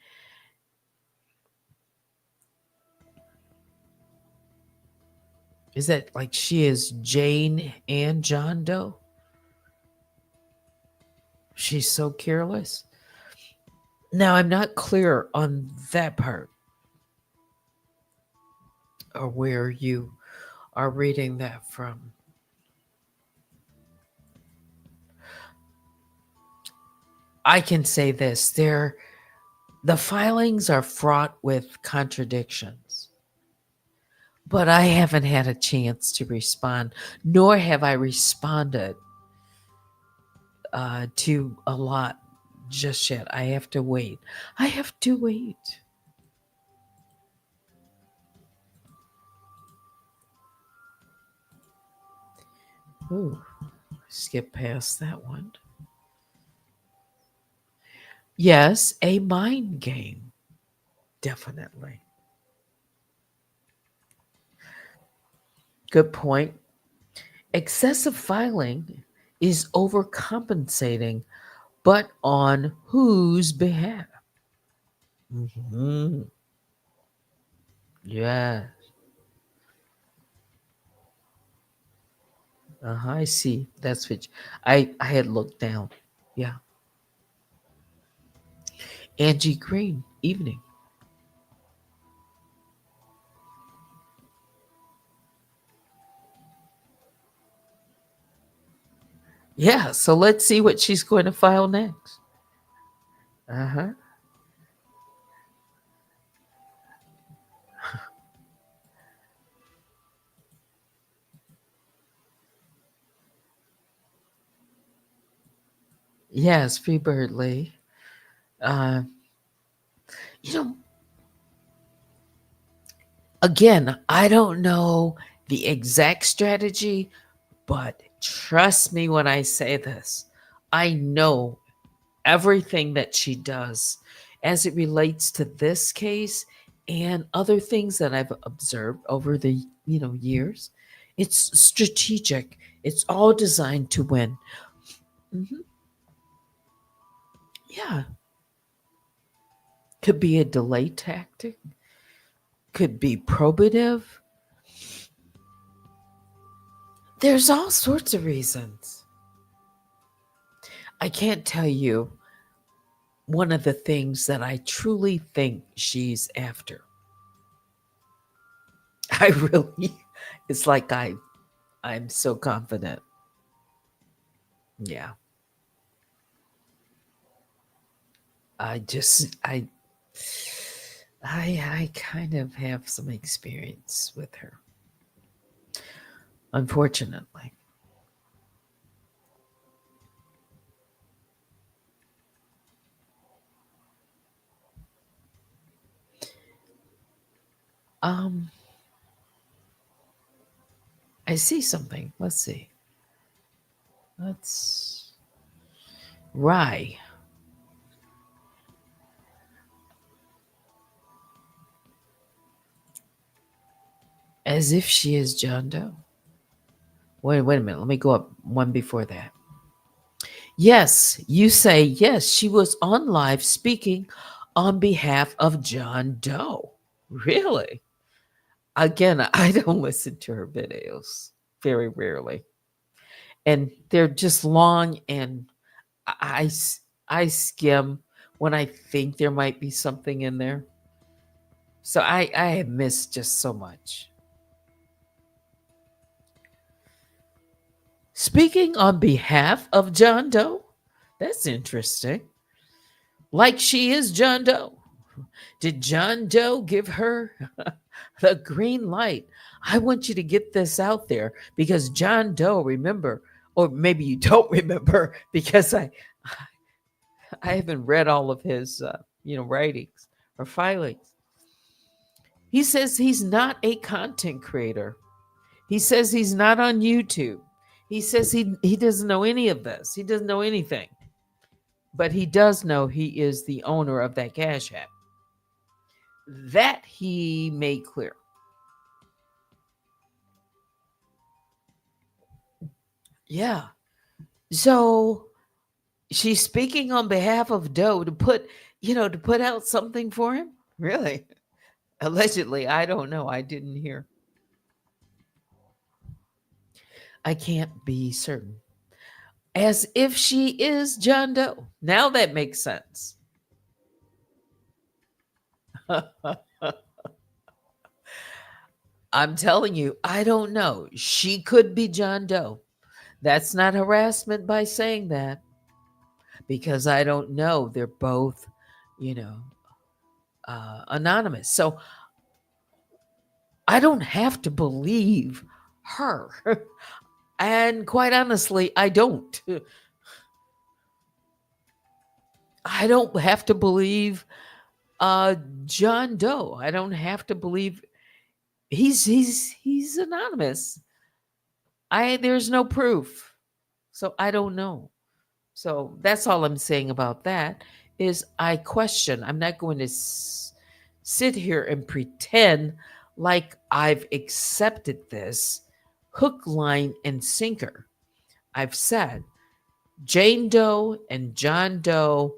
is that like she is Jane and John Doe? She's so careless. Now, I'm not clear on that part or where you are reading that from. I can say this, the filings are fraught with contradictions. But I haven't had a chance to respond, nor have I responded to a lot just yet. I have to wait. I have to wait. Ooh, skip past that one. Yes, a mind game. Definitely. Good point. Excessive filing is overcompensating, but on whose behalf? Mm-hmm. Yeah. I see. That's what I had looked down. Yeah. Angie Green, evening. Yeah, so let's see what she's going to file next. Uh-huh. Yes, Freebird Lee. Uh, You know, again, I don't know the exact strategy, but trust me when I say this. I know everything that she does as it relates to this case and other things that I've observed over the, years. It's strategic. It's all designed to win. Mhm. Yeah. Could be a delay tactic, could be probative. There's all sorts of reasons. I can't tell you one of the things that I truly think she's after. I really, it's like I'm so confident. Yeah. I just I kind of have some experience with her. Unfortunately. Um I see something. Let's see. Let's Rye. As if she is John Doe. Wait a minute. Let me go up one before that. Yes, you say yes. She was on live speaking on behalf of John Doe. Really? Again, I don't listen to her videos very rarely. And they're just long, and I skim when I think there might be something in there. So I have missed just so much. Speaking on behalf of John Doe? That's interesting. Like she is John Doe. Did John Doe give her the green light? I want you to get this out there because John Doe, remember, or maybe you don't remember because I haven't read all of his writings or filings. He says he's not a content creator. He says he's not on YouTube. He says he doesn't know any of this. He doesn't know anything. But he does know he is the owner of that Cash App. That he made clear. Yeah. So she's speaking on behalf of Doe to put out something for him? Really? Allegedly, I don't know. I didn't hear. I can't be certain. As if she is John Doe. Now that makes sense. I'm telling you, I don't know. She could be John Doe. That's not harassment by saying that because I don't know. They're both, you know, anonymous. So I don't have to believe her. And quite honestly, I don't. I don't have to believe John Doe. I don't have to believe he's anonymous. There's no proof. So I don't know. So that's all I'm saying about that is I question. I'm not going to sit here and pretend like I've accepted this hook, line, and sinker. I've said Jane Doe and John Doe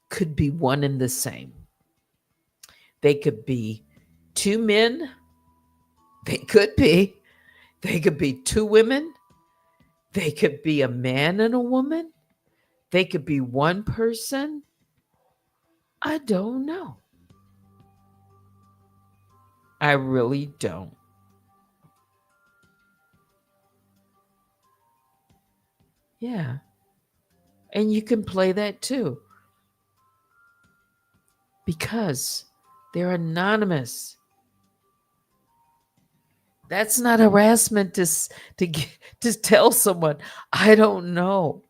could be one and the same. They could be two men. They could be. They could be two women. They could be a man and a woman. They could be one person. I don't know. I really don't. Yeah. And you can play that too. Because they're anonymous. That's not harassment to tell someone, I don't know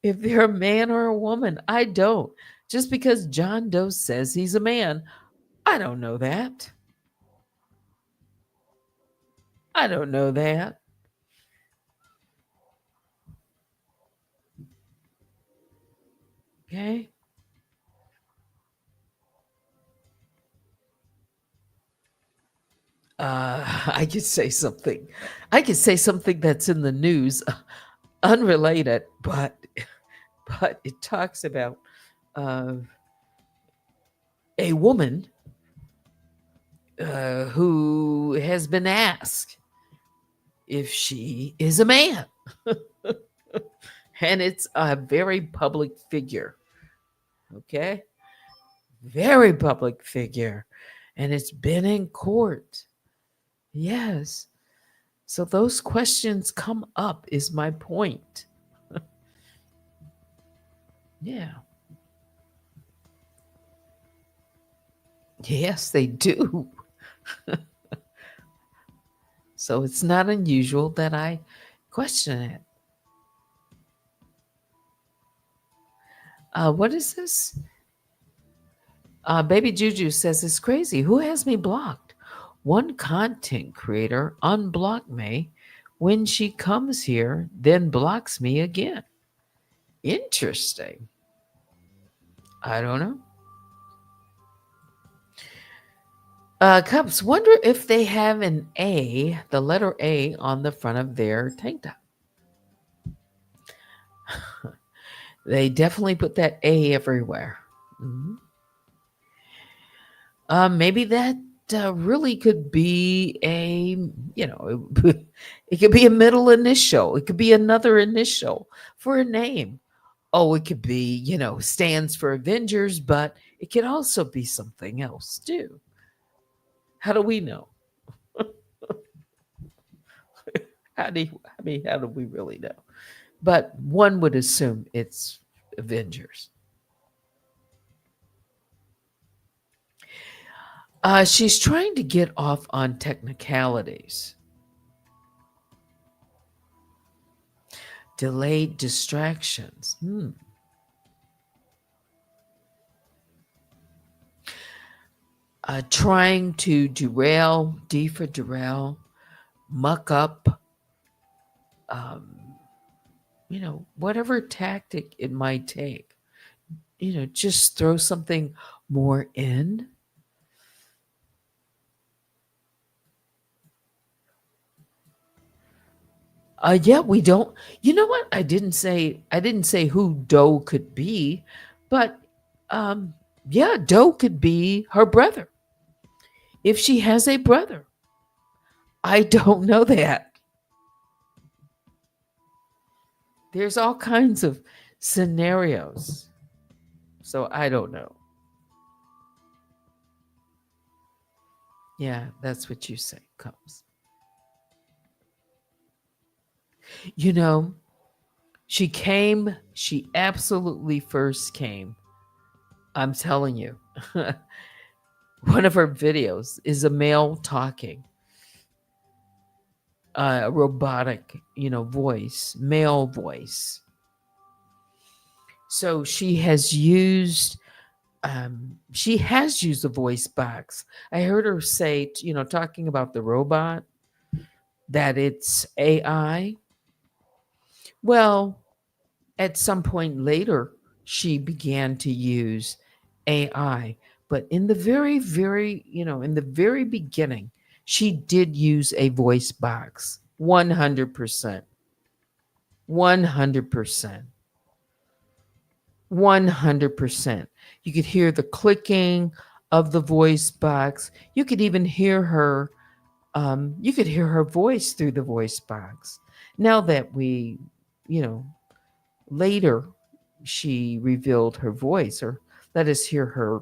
if they're a man or a woman. I don't. Just because John Doe says he's a man, I don't know that. I don't know that. Okay. I could say something. I could say something that's in the news, unrelated, but it talks about uh, a woman who has been asked if she is a man, and it's a very public figure. Okay, very public figure, and it's been in court. Yes. So those questions come up, is my point. Yeah. Yes, they do. So it's not unusual that I question it. What is this? Baby Juju says it's crazy. Who has me blocked? One content creator unblocked me when she comes here, then blocks me again. Interesting. I don't know. Cubs wonder if they have an A, the letter A, on the front of their tank top. They definitely put that A everywhere. Mhm. Maybe that really could be a, it could be a middle initial. It could be another initial for a name. Oh, it could be, stands for Avengers, but it could also be something else too. How do we know? How do we really know? But one would assume it's Avengers. She's trying to get off on technicalities. Delayed distractions. Trying to derail, D for derail, muck up, whatever tactic it might take. Just throw something more in. Yeah, we don't. You know what? I didn't say who Doe could be, but yeah, Doe could be her brother. If she has a brother. I don't know that. There's all kinds of scenarios. So I don't know. Yeah, that's what you say, comes. You know, she absolutely first came. I'm telling you. One of her videos is a male talking, robotic, voice, male voice. So she has used a voice box. I heard her say, talking about the robot, that it's AI. Well, at some point later, she began to use AI. But in the very, very, in the very beginning, she did use a voice box. 100%. 100%. 100%. You could hear the clicking of the voice box. You could even hear her. You could hear her voice through the voice box. Now that you know, later she revealed her voice, or let us hear her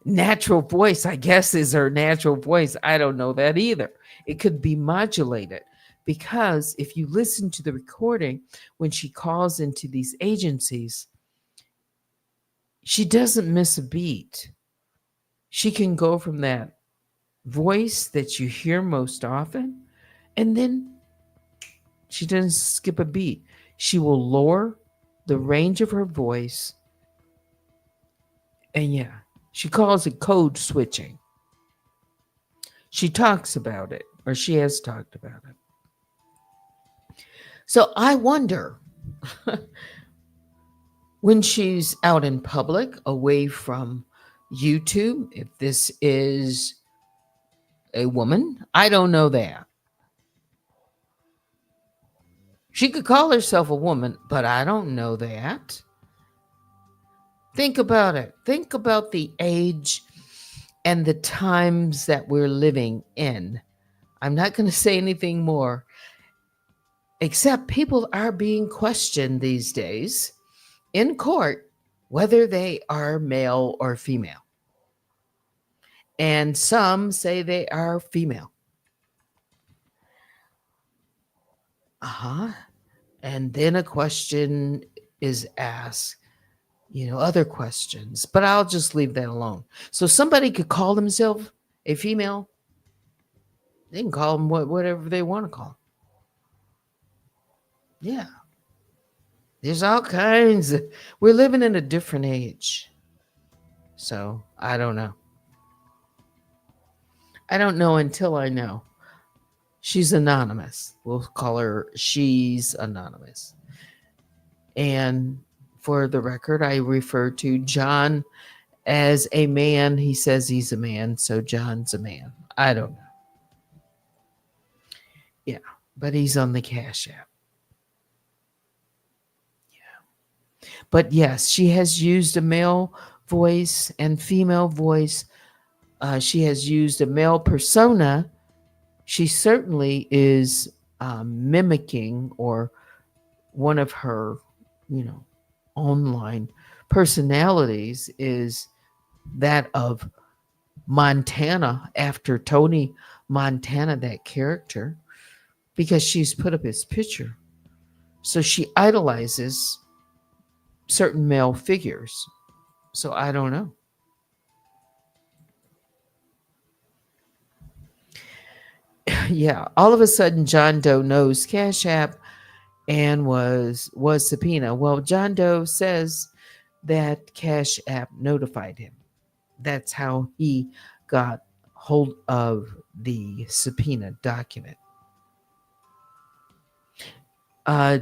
natural voice, I guess is her natural voice. I don't know that either. It could be modulated, because if you listen to the recording when she calls into these agencies, she doesn't miss a beat. She can go from that voice that you hear most often, and then she doesn't skip a beat. She will lower the range of her voice And yeah, she calls it code switching. She talks about it, or she has talked about it. So I wonder when she's out in public, away from YouTube, if this is a woman. I don't know that. She could call herself a woman, but I don't know that. Think about it. Think about the age and the times that we're living in. I'm not going to say anything more, except people are being questioned these days in court whether they are male or female. And some say they are female. Uh-huh. And then a question is asked, other questions, but I'll just leave that alone. So somebody could call themselves a female. They can call them whatever they want to call them. Yeah. There's all kinds of, we're living in a different age. So I don't know. I don't know until I know. She's anonymous. We'll call her She's Anonymous. And for the record, I refer to John as a man. He says he's a man, so John's a man. I don't know. Yeah, but he's on the Cash App. Yeah. But yes, she has used a male voice and female voice. She has used a male persona. She certainly is mimicking, or one of her, online personalities is that of Montana, after Tony Montana, that character, because she's put up his picture. So she idolizes certain male figures. So I don't know. Yeah, all of a sudden John Doe knows Cash App and was subpoena. Well, John Doe says that Cash App notified him. That's how he got hold of the subpoena document. Uh,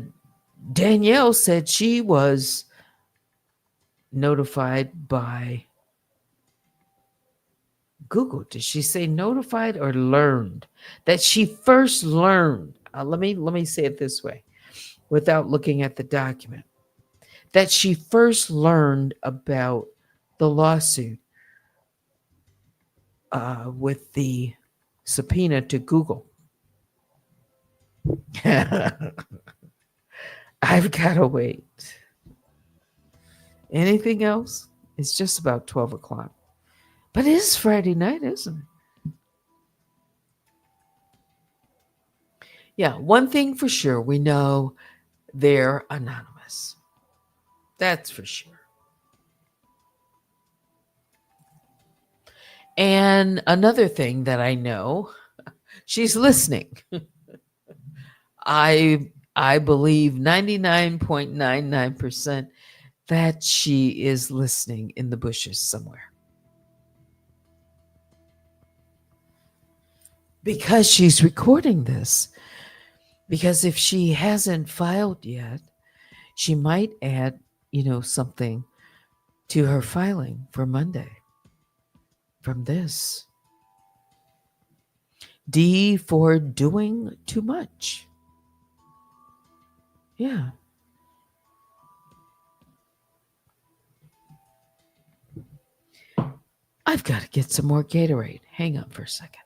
Danielle said she was notified by Google. Did she say notified or learned? That she first learned. Let me say it this way, without looking at the document. That she first learned about the lawsuit with the subpoena to Google. I've got to wait. Anything else? It's just about 12 o'clock. But it is Friday night, isn't it? Yeah, one thing for sure, we know they're anonymous. That's for sure. And another thing that I know, she's listening. I believe 99.99% that she is listening in the bushes somewhere. Because she's recording this. Because if she hasn't filed yet, she might add, something to her filing for Monday from this. D for doing too much. Yeah. I've got to get some more Gatorade. Hang on for a second.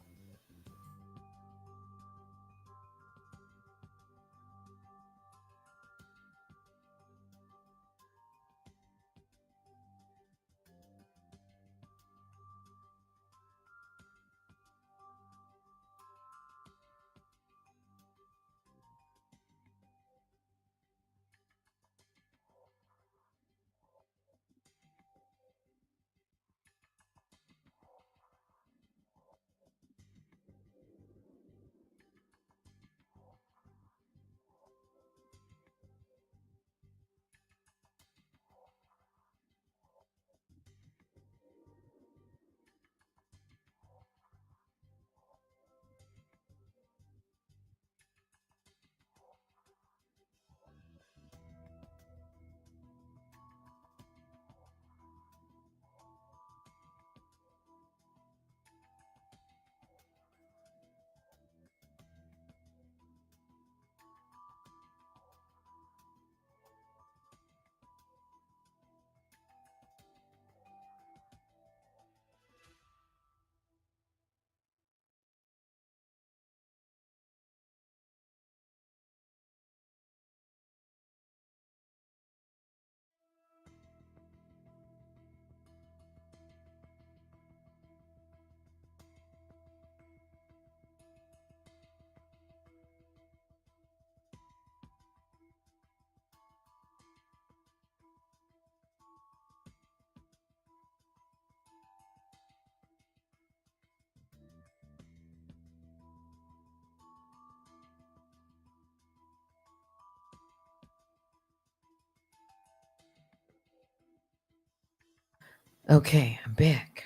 Okay, I'm back.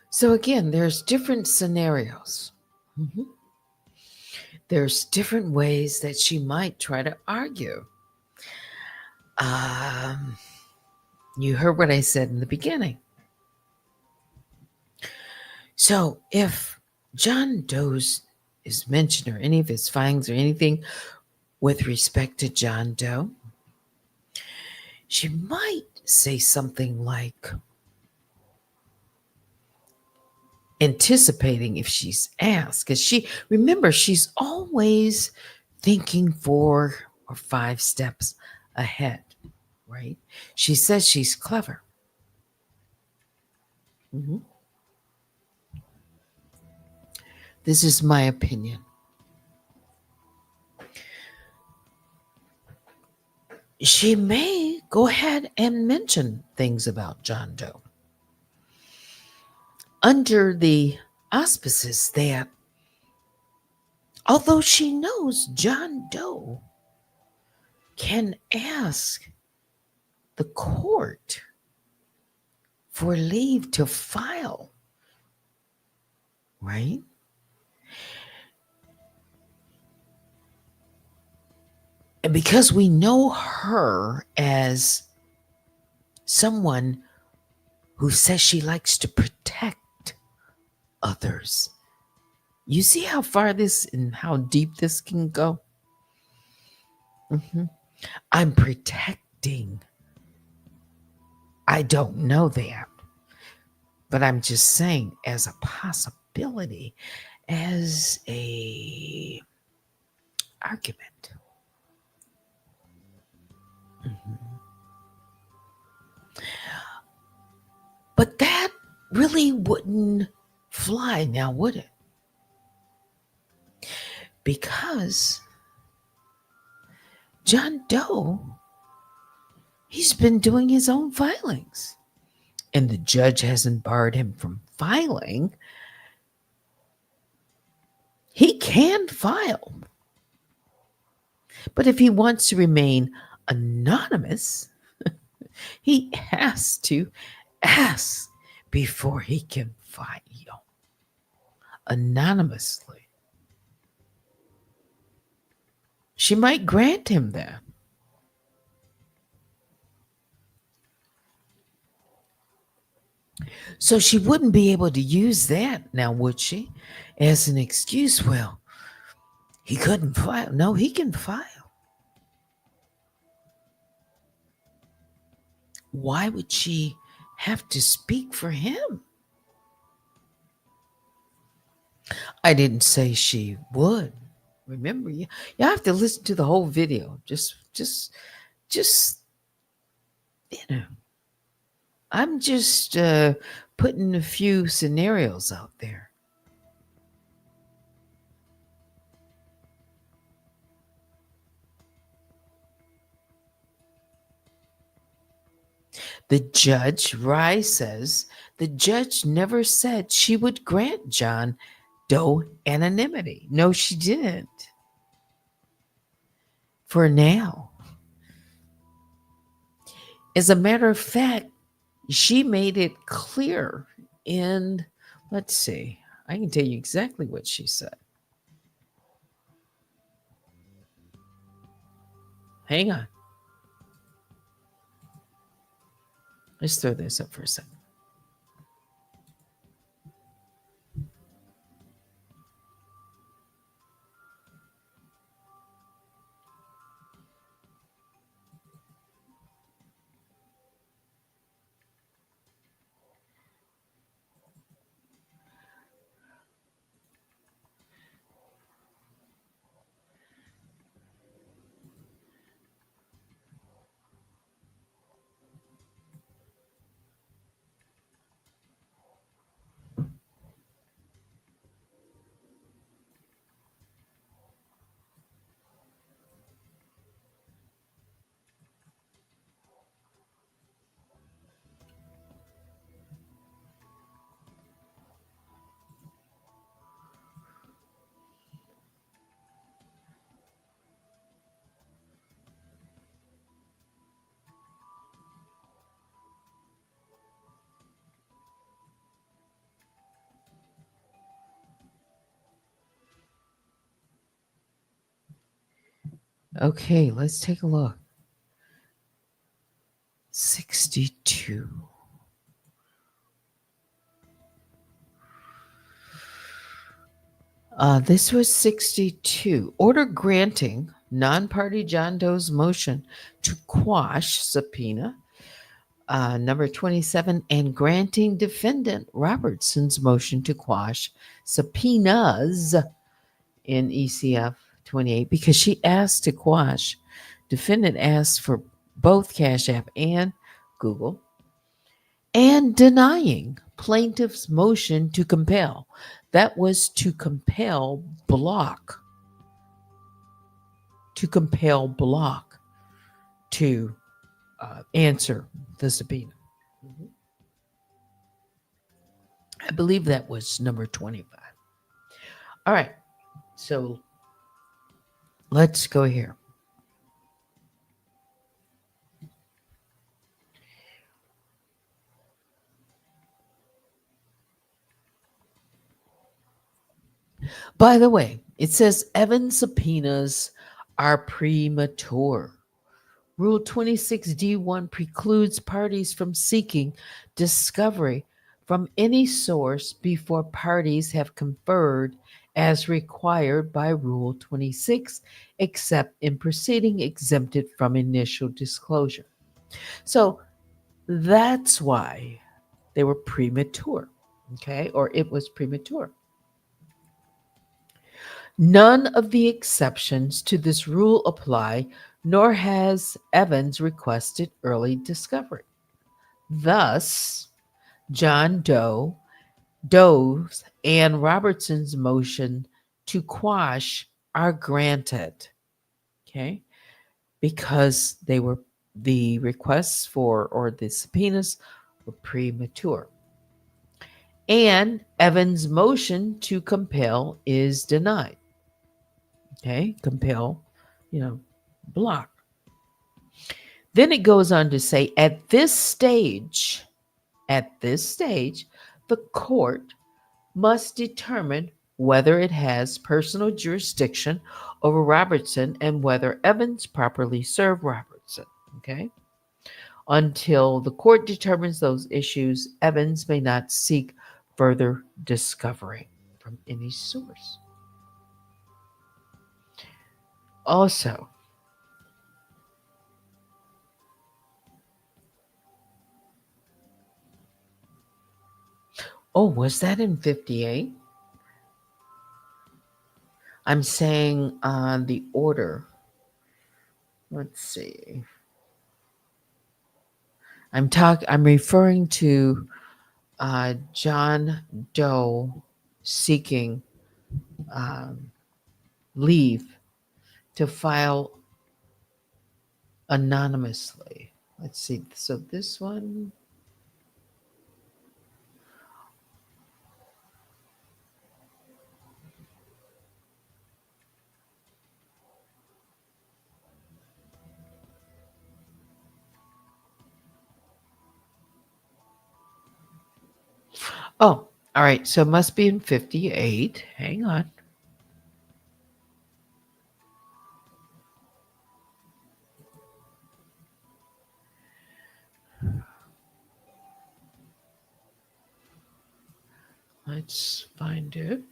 So again, there's different scenarios. Mhm. There's different ways that she might try to argue. Um, you heard what I said in the beginning. So if John Doe's is mentioned or any of his findings or anything with respect to John Doe, she might say something like, anticipating if she's asked, because remember, she's always thinking 4 or 5 steps ahead, right? She says she's clever. Mhm. This is my opinion. She may go ahead and mention things about John Doe under the auspices that although she knows John Doe can ask the court for leave to file, right? And because we know her as someone who says she likes to protect others, you see how far this and how deep this can go? Mhm. I'm protecting. I don't know that, but I'm just saying as a possibility, as a argument. Mhm. But that really wouldn't fly now, would it? Because John Doe, he's been doing his own filings, and the judge hasn't barred him from filing. He can file, but if he wants to remain anonymous, he has to ask before he can file anonymously. She might grant him that. So she wouldn't be able to use that now, would she? As an excuse. Well, he couldn't file. No, he can file. Why would she have to speak for him? I didn't say she would. Remember, you have to listen to the whole video. Just, you know, I'm just putting a few scenarios out there. The judge, Rye says, the judge never said she would grant John Doe anonymity. No, she didn't. For now. As a matter of fact, she made it clear in, let's see, I can tell you exactly what she said. Hang on. Let's throw this up for a second. Okay, let's take a look. 62. This was 62. Order granting non-party John Doe's motion to quash subpoena. Number 27, and granting defendant Robertson's motion to quash subpoenas in ECF 28 because she asked to quash. Defendant asked for both Cash App and Google, and denying plaintiff's motion to compel. That was to compel Block. To compel Block to answer the subpoena. I believe that was number 25. All right, so let's go here. By the way, it says Evans subpoenas are premature. Rule 26D1 precludes parties from seeking discovery from any source before parties have conferred as required by Rule 26, except in proceeding exempted from initial disclosure. So that's why they were premature, okay, or it was premature. None of the exceptions to this rule apply, nor has Evans requested early discovery. Thus, John Doe's, and Robertson's motion to quash are granted, okay, because they were the requests for or the subpoenas were premature. And Evans' motion to compel is denied. Okay, compel, block. Then it goes on to say, at this stage, the court must determine whether it has personal jurisdiction over Robertson and whether Evans properly served Robertson. Okay. Until the court determines those issues, Evans may not seek further discovery from any source. Also, was that in 58? I'm saying on the order. Let's see. I'm referring to John Doe seeking leave to file anonymously. Let's see. So this one. Oh, all right. So it must be in 58. Hang on. Let's find it.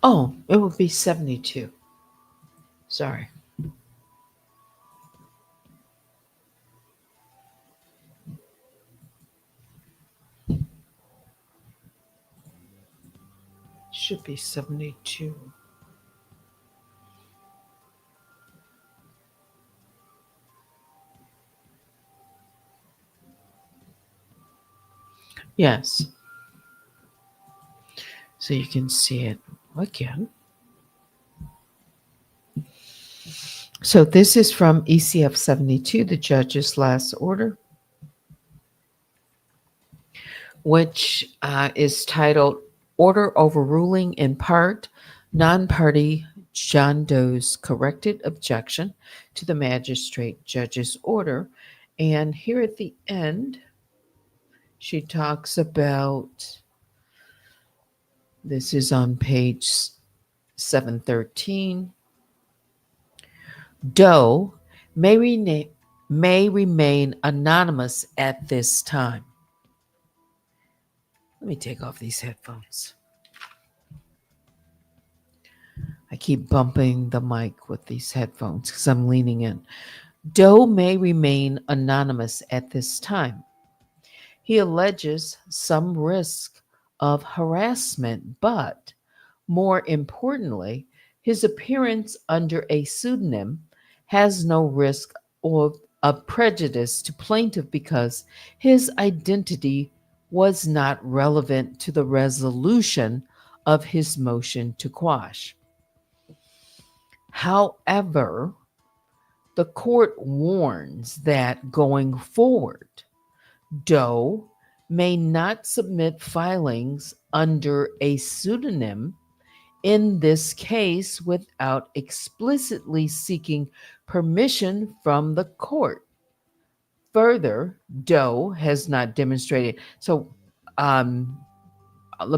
Oh, it would be 72. Sorry. Should be 72. Yes. So you can see it again. So this is from ECF 72, the judge's last order, which is titled Order Overruling in Part Non-Party John Doe's Corrected Objection to the Magistrate Judge's Order. And here at the end, she talks about, this is on page 713, Doe may remain anonymous at this time. Let me take off these headphones. I keep bumping the mic with these headphones because I'm leaning in. Doe may remain anonymous at this time. He alleges some risk of harassment, but more importantly, his appearance under a pseudonym has no risk of prejudice to plaintiff because his identity was not relevant to the resolution of his motion to quash. However, the court warns that going forward, Doe may not submit filings under a pseudonym in this case without explicitly seeking permission from the court. Further, Doe has not demonstrated. So let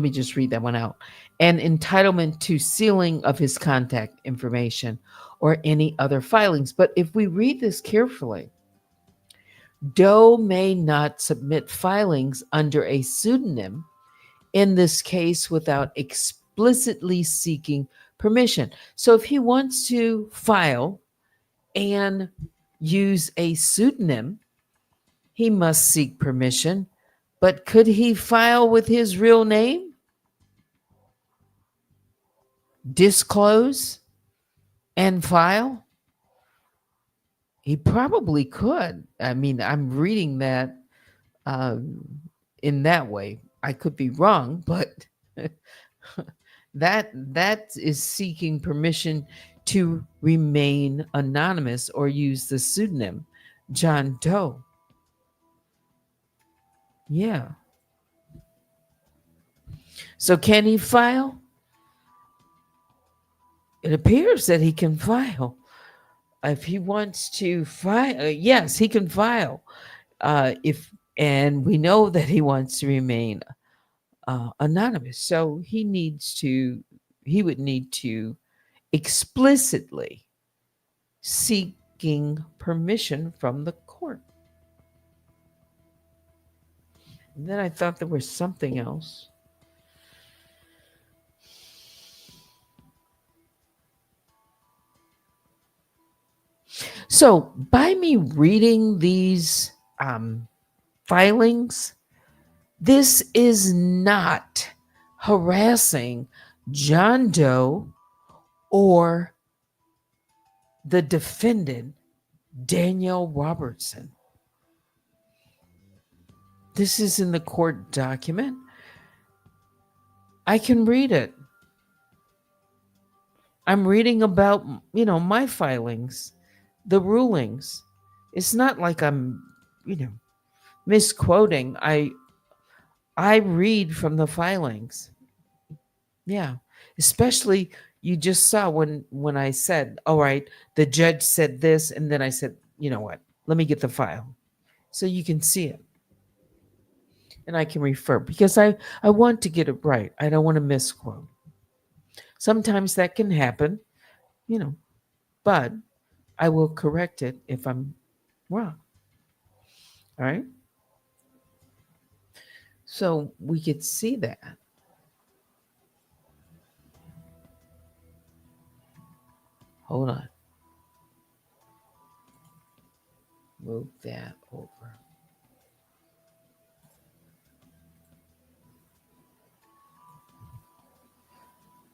me just read that one out. An entitlement to sealing of his contact information or any other filings. But if we read this carefully, Doe may not submit filings under a pseudonym in this case without explicitly seeking permission. So if he wants to file and use a pseudonym, he must seek permission. But could he file with his real name? Disclose and file? He probably could. I mean, I'm reading that in that way. I could be wrong, but that is seeking permission to remain anonymous or use the pseudonym John Doe. Yeah. So can he file? It appears that he can file. If he wants to file, yes, he can file. And we know that he wants to remain anonymous. So he would need to explicitly seeking permission from the court. And then I thought there was something else. So by me reading these filings, this is not harassing John Doe or the defendant, Danielle Robertson. This is in the court document. I can read it. I'm reading about, my filings, the rulings. It's not like I'm, misquoting. I read from the filings. Yeah. Especially you just saw when I said, all right, the judge said this, and then I said, you know what? Let me get the file. So you can see it. And I can refer because I want to get it right. I don't want to misquote. Sometimes that can happen, but I will correct it if I'm wrong. All right. So we could see that. Hold on. Move that over.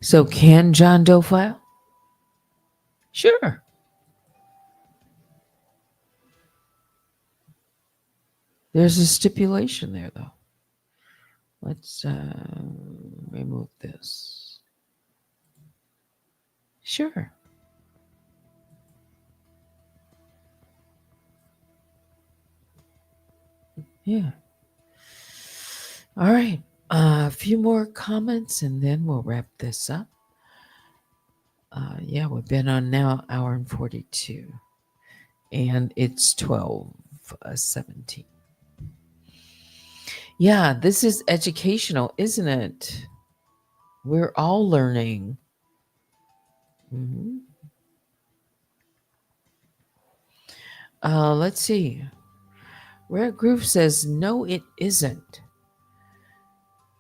So can John Doe file? Sure. There's a stipulation there, though. Let's remove this. Sure. Yeah. All right. A few more comments and then we'll wrap this up. Yeah, we've been on now hour and 42. And it's 12:17. Yeah, this is educational, isn't it? We're all learning. Mhm. Let's see. Rare Groove says, no, it isn't.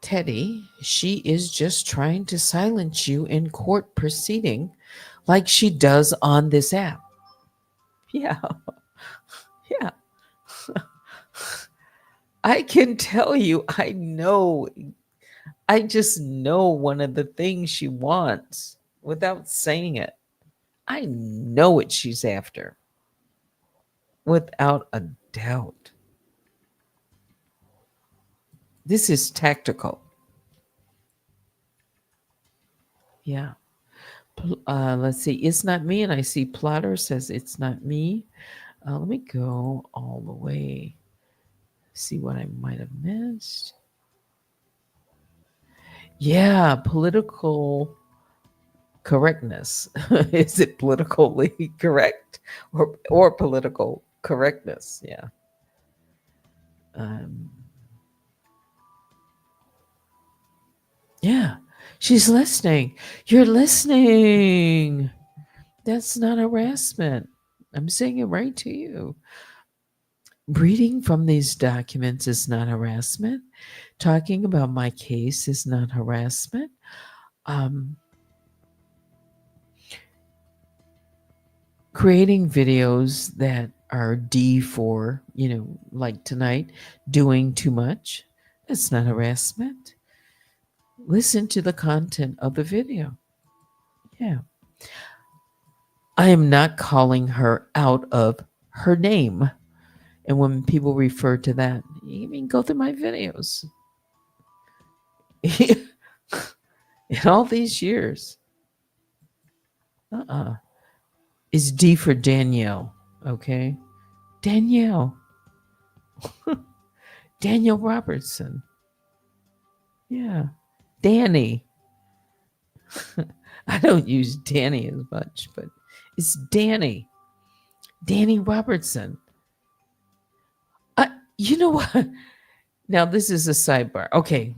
Teddy, she is just trying to silence you in court proceeding like she does on this app. Yeah, yeah. I can tell you, I just know one of the things she wants without saying it. I know what she's after without a doubt. This is tactical. Yeah. Let's see. It's not me. And I see Plotter says it's not me. Let me go all the way. See what I might have missed. Yeah, political correctness. Is it politically correct or political correctness? Yeah. Um, yeah. She's listening. You're listening. That's not harassment. I'm saying it right to you. Reading from these documents is not harassment. Talking about my case is not harassment. Um, Creating videos that are D for, like tonight, doing too much, that's not harassment. Listen to the content of the video. Yeah. I am not calling her out of her name. And when people refer to that, you mean go through my videos. In all these years. Is D for Danielle. Okay. Danielle. Daniel Robertson. Yeah. Danny. I don't use Danny as much, but it's Danny. Danny Robertson. You know what? Now, this is a sidebar. Okay.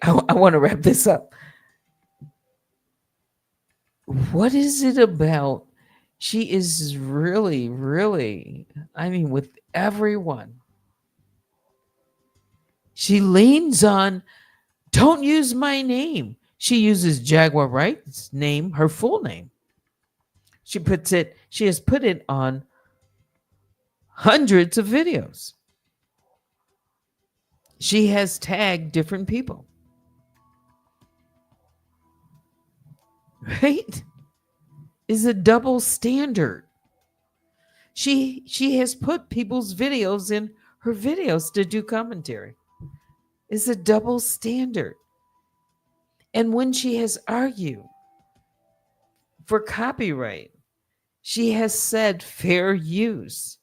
I want to wrap this up. What is it about? She is really, really, I mean, with everyone. She leans on, don't use my name. She uses Jaguar Wright's name, her full name. She has put it on hundreds of videos. She has tagged different people. Right? Is a double standard. She has put people's videos in her videos to do commentary. Is a double standard. And when she has argued for copyright, she has said fair use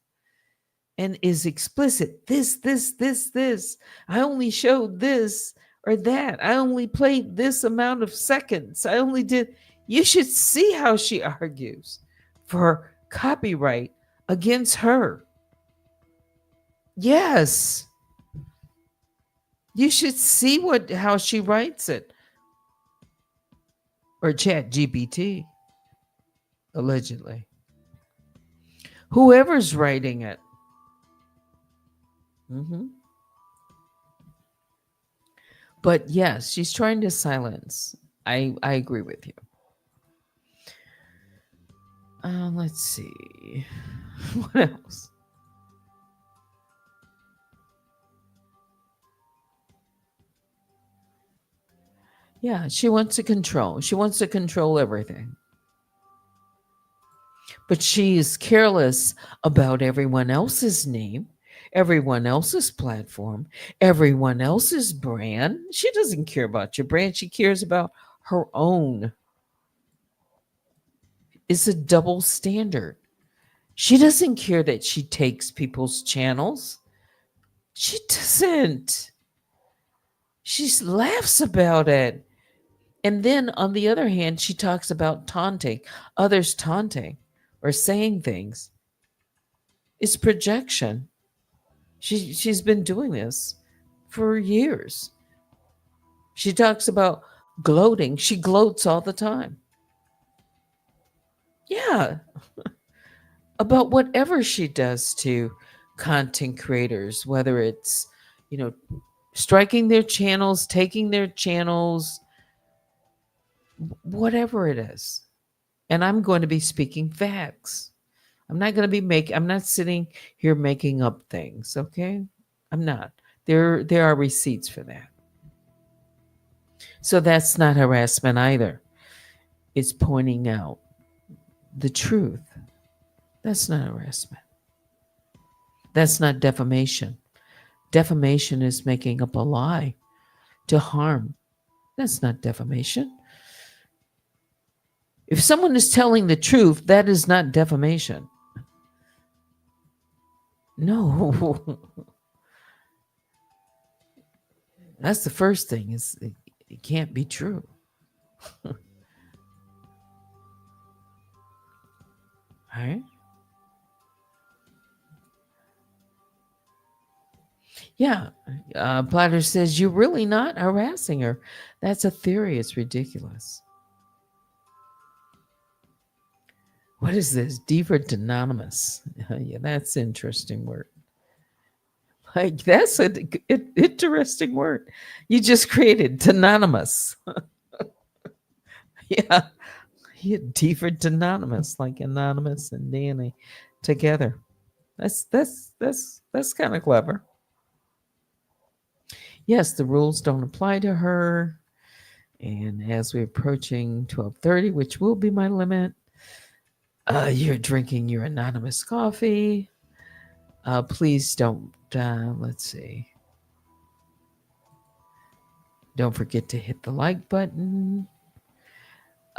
and is explicit. This. I only showed this or that. I only played this amount of seconds. I only did. You should see how she argues for copyright against her. Yes. You should see how she writes it. Or Chat GPT, allegedly. Whoever's writing it. Mm-hmm. But yes, she's trying to silence. I agree with you. Let's see. What else? Yeah, she wants to control. She wants to control everything. But she is careless about everyone else's name, everyone else's platform, everyone else's brand. She doesn't care about your brand. She cares about her own. It's a double standard. She doesn't care that she takes people's channels. She doesn't. She laughs about it. And then on the other hand, she talks about taunting, others taunting or saying things. It's projection. She's been doing this for years. She talks about gloating. She gloats all the time. Yeah, about whatever she does to content creators, whether it's, you know, striking their channels, taking their channels, whatever it is. And I'm going to be speaking facts. I'm not sitting here making up things, okay? I'm not. There are receipts for that. So that's not harassment either. It's pointing out the truth. That's not harassment. That's not defamation. Defamation is making up a lie to harm. That's not defamation. If someone is telling the truth, that is not defamation. No. That's the first thing is it can't be true. All right. Yeah. Platter says, you're really not harassing her. That's a theory. It's ridiculous. What is this? DForDoingTewMuch. Yeah, that's an interesting word. Like, that's an interesting word. You just created synonymous. Yeah. DForDoingTewMuch, like anonymous and Danny together. That's kind of clever. Yes, the rules don't apply to her. And as we're approaching 12:30, which will be my limit, you're drinking your anonymous coffee. Please don't, let's see. Don't forget to hit the like button.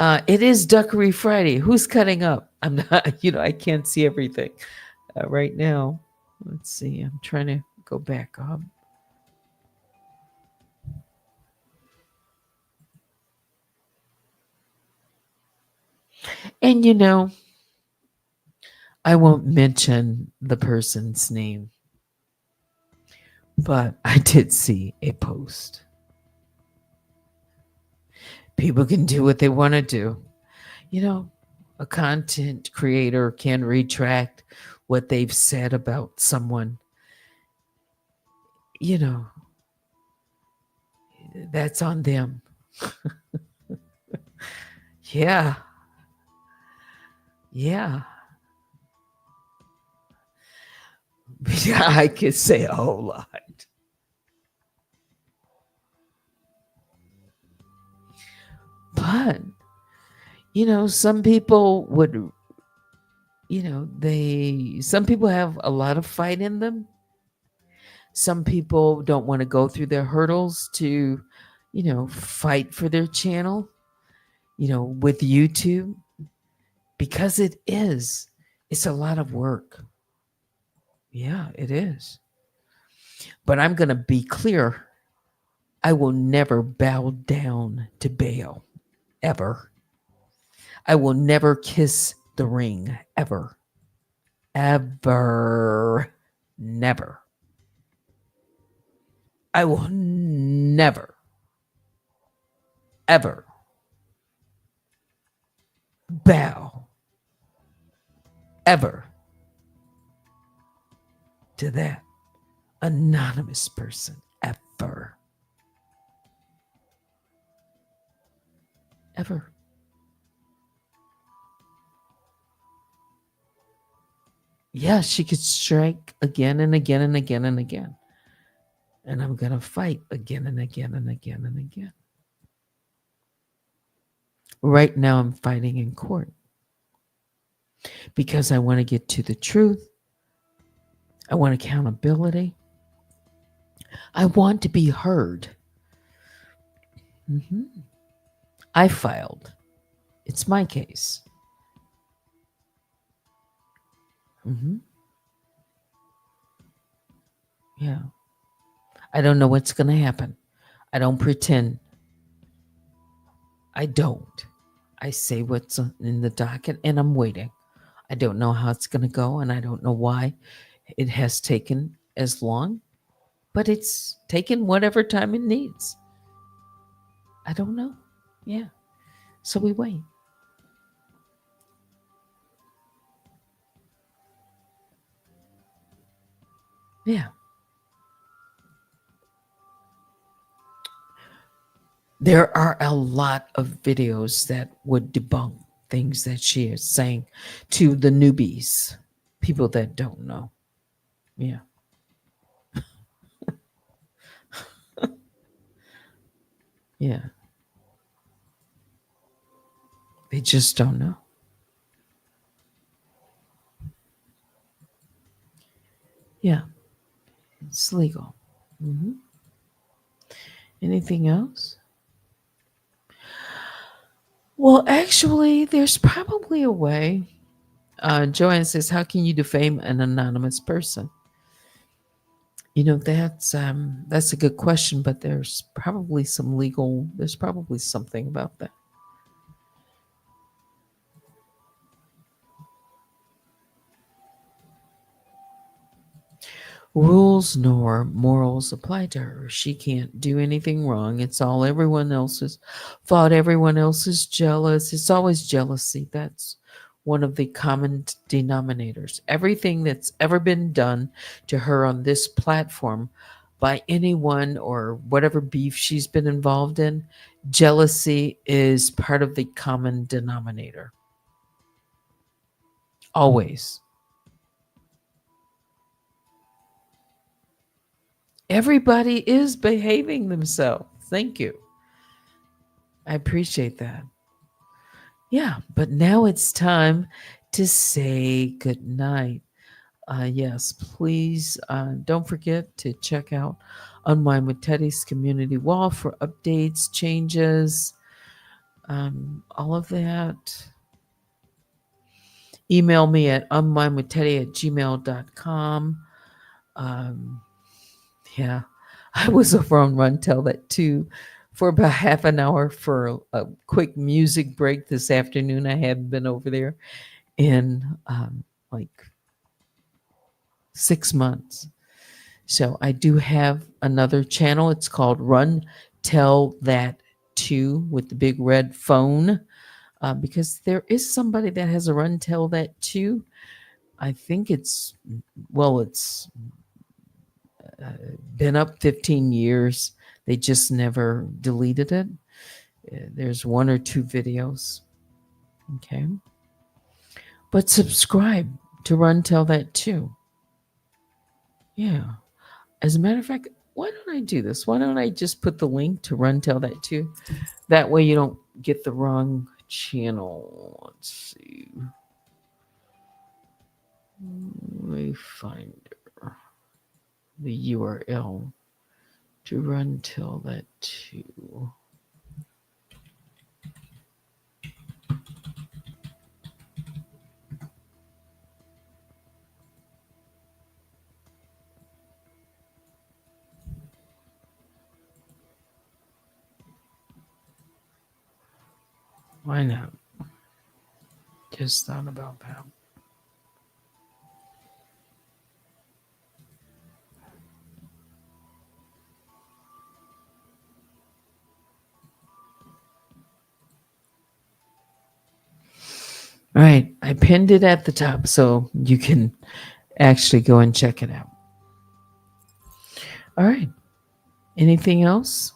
It is Duckery Friday. Who's cutting up? I'm not, I can't see everything right now. Let's see. I'm trying to go back up. And I won't mention the person's name, but I did see a post. People can do what they want to do. A content creator can retract what they've said about someone. That's on them. Yeah. Yeah. Yeah, I could say a whole lot. But, some people would, some people have a lot of fight in them. Some people don't want to go through their hurdles to, fight for their channel, with YouTube, because it's a lot of work. Yeah, it is. But I'm going to be clear. I will never bow down to Baal, ever. I will never kiss the ring, ever. Ever. Never. I will never, ever bow, ever, to that anonymous person, ever. Ever. Yeah, she could strike again and again and again and again. And I'm going to fight again and again and again and again. Right now, I'm fighting in court because I want to get to the truth. I want accountability. I want to be heard. I filed. It's my case. Yeah. I don't know what's going to happen. I don't pretend. I don't. I say what's in the docket and I'm waiting. I don't know how it's going to go and I don't know why it has taken as long, but it's taken whatever time it needs. I don't know. Yeah. So we wait. Yeah. There are a lot of videos that would debunk things that she is saying to the newbies, people that don't know. Yeah. Yeah. They just don't know. Yeah. It's legal. Hmm. Anything else? Well, actually, there's probably a way. Joanne says, "How can you defame an anonymous person?" That's a good question, but there's probably some legal. There's probably something about that. Rules nor morals apply to her. She can't do anything wrong. It's all everyone else's fault. Everyone else is jealous. It's always jealousy. That's one of the common denominators. Everything that's ever been done to her on this platform by anyone or whatever beef she's been involved in, jealousy is part of the common denominator. Always. Everybody is behaving themselves. Thank you. I appreciate that. Yeah, but now it's time to say good night. Yes, please don't forget to check out Unwind with Teddy's community wall for updates, changes, all of that. Email me at unwindwithteddy@gmail.com. Um, yeah, I was over on Run Tell That too for about half an hour for a quick music break this afternoon. I haven't been over there in like 6 months. So I do have another channel. It's called Run Tell That 2 with the big red phone because there is somebody that has a Run Tell That 2. I think it's been up 15 years. They just never deleted it. There's one or two videos. Okay. But subscribe to Run Tell That 2. Yeah. As a matter of fact, why don't I do this? Why don't I just put the link to Run Tell That 2? That way you don't get the wrong channel. Let's see. Let me find the URL to Run Tell That 2. Why not? Just thought about that. All right, I pinned it at the top so you can actually go and check it out. All right. Anything else?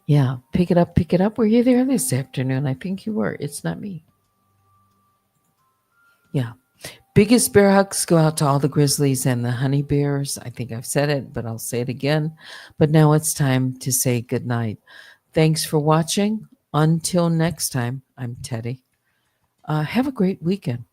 Yeah, pick it up, pick it up. Were you there this afternoon? I think you were. It's not me. Yeah. Biggest bear hugs go out to all the grizzlies and the honey bears. I think I've said it, but I'll say it again. But now it's time to say goodnight. Thanks for watching. Until next time, I'm Teddy. Have a great weekend.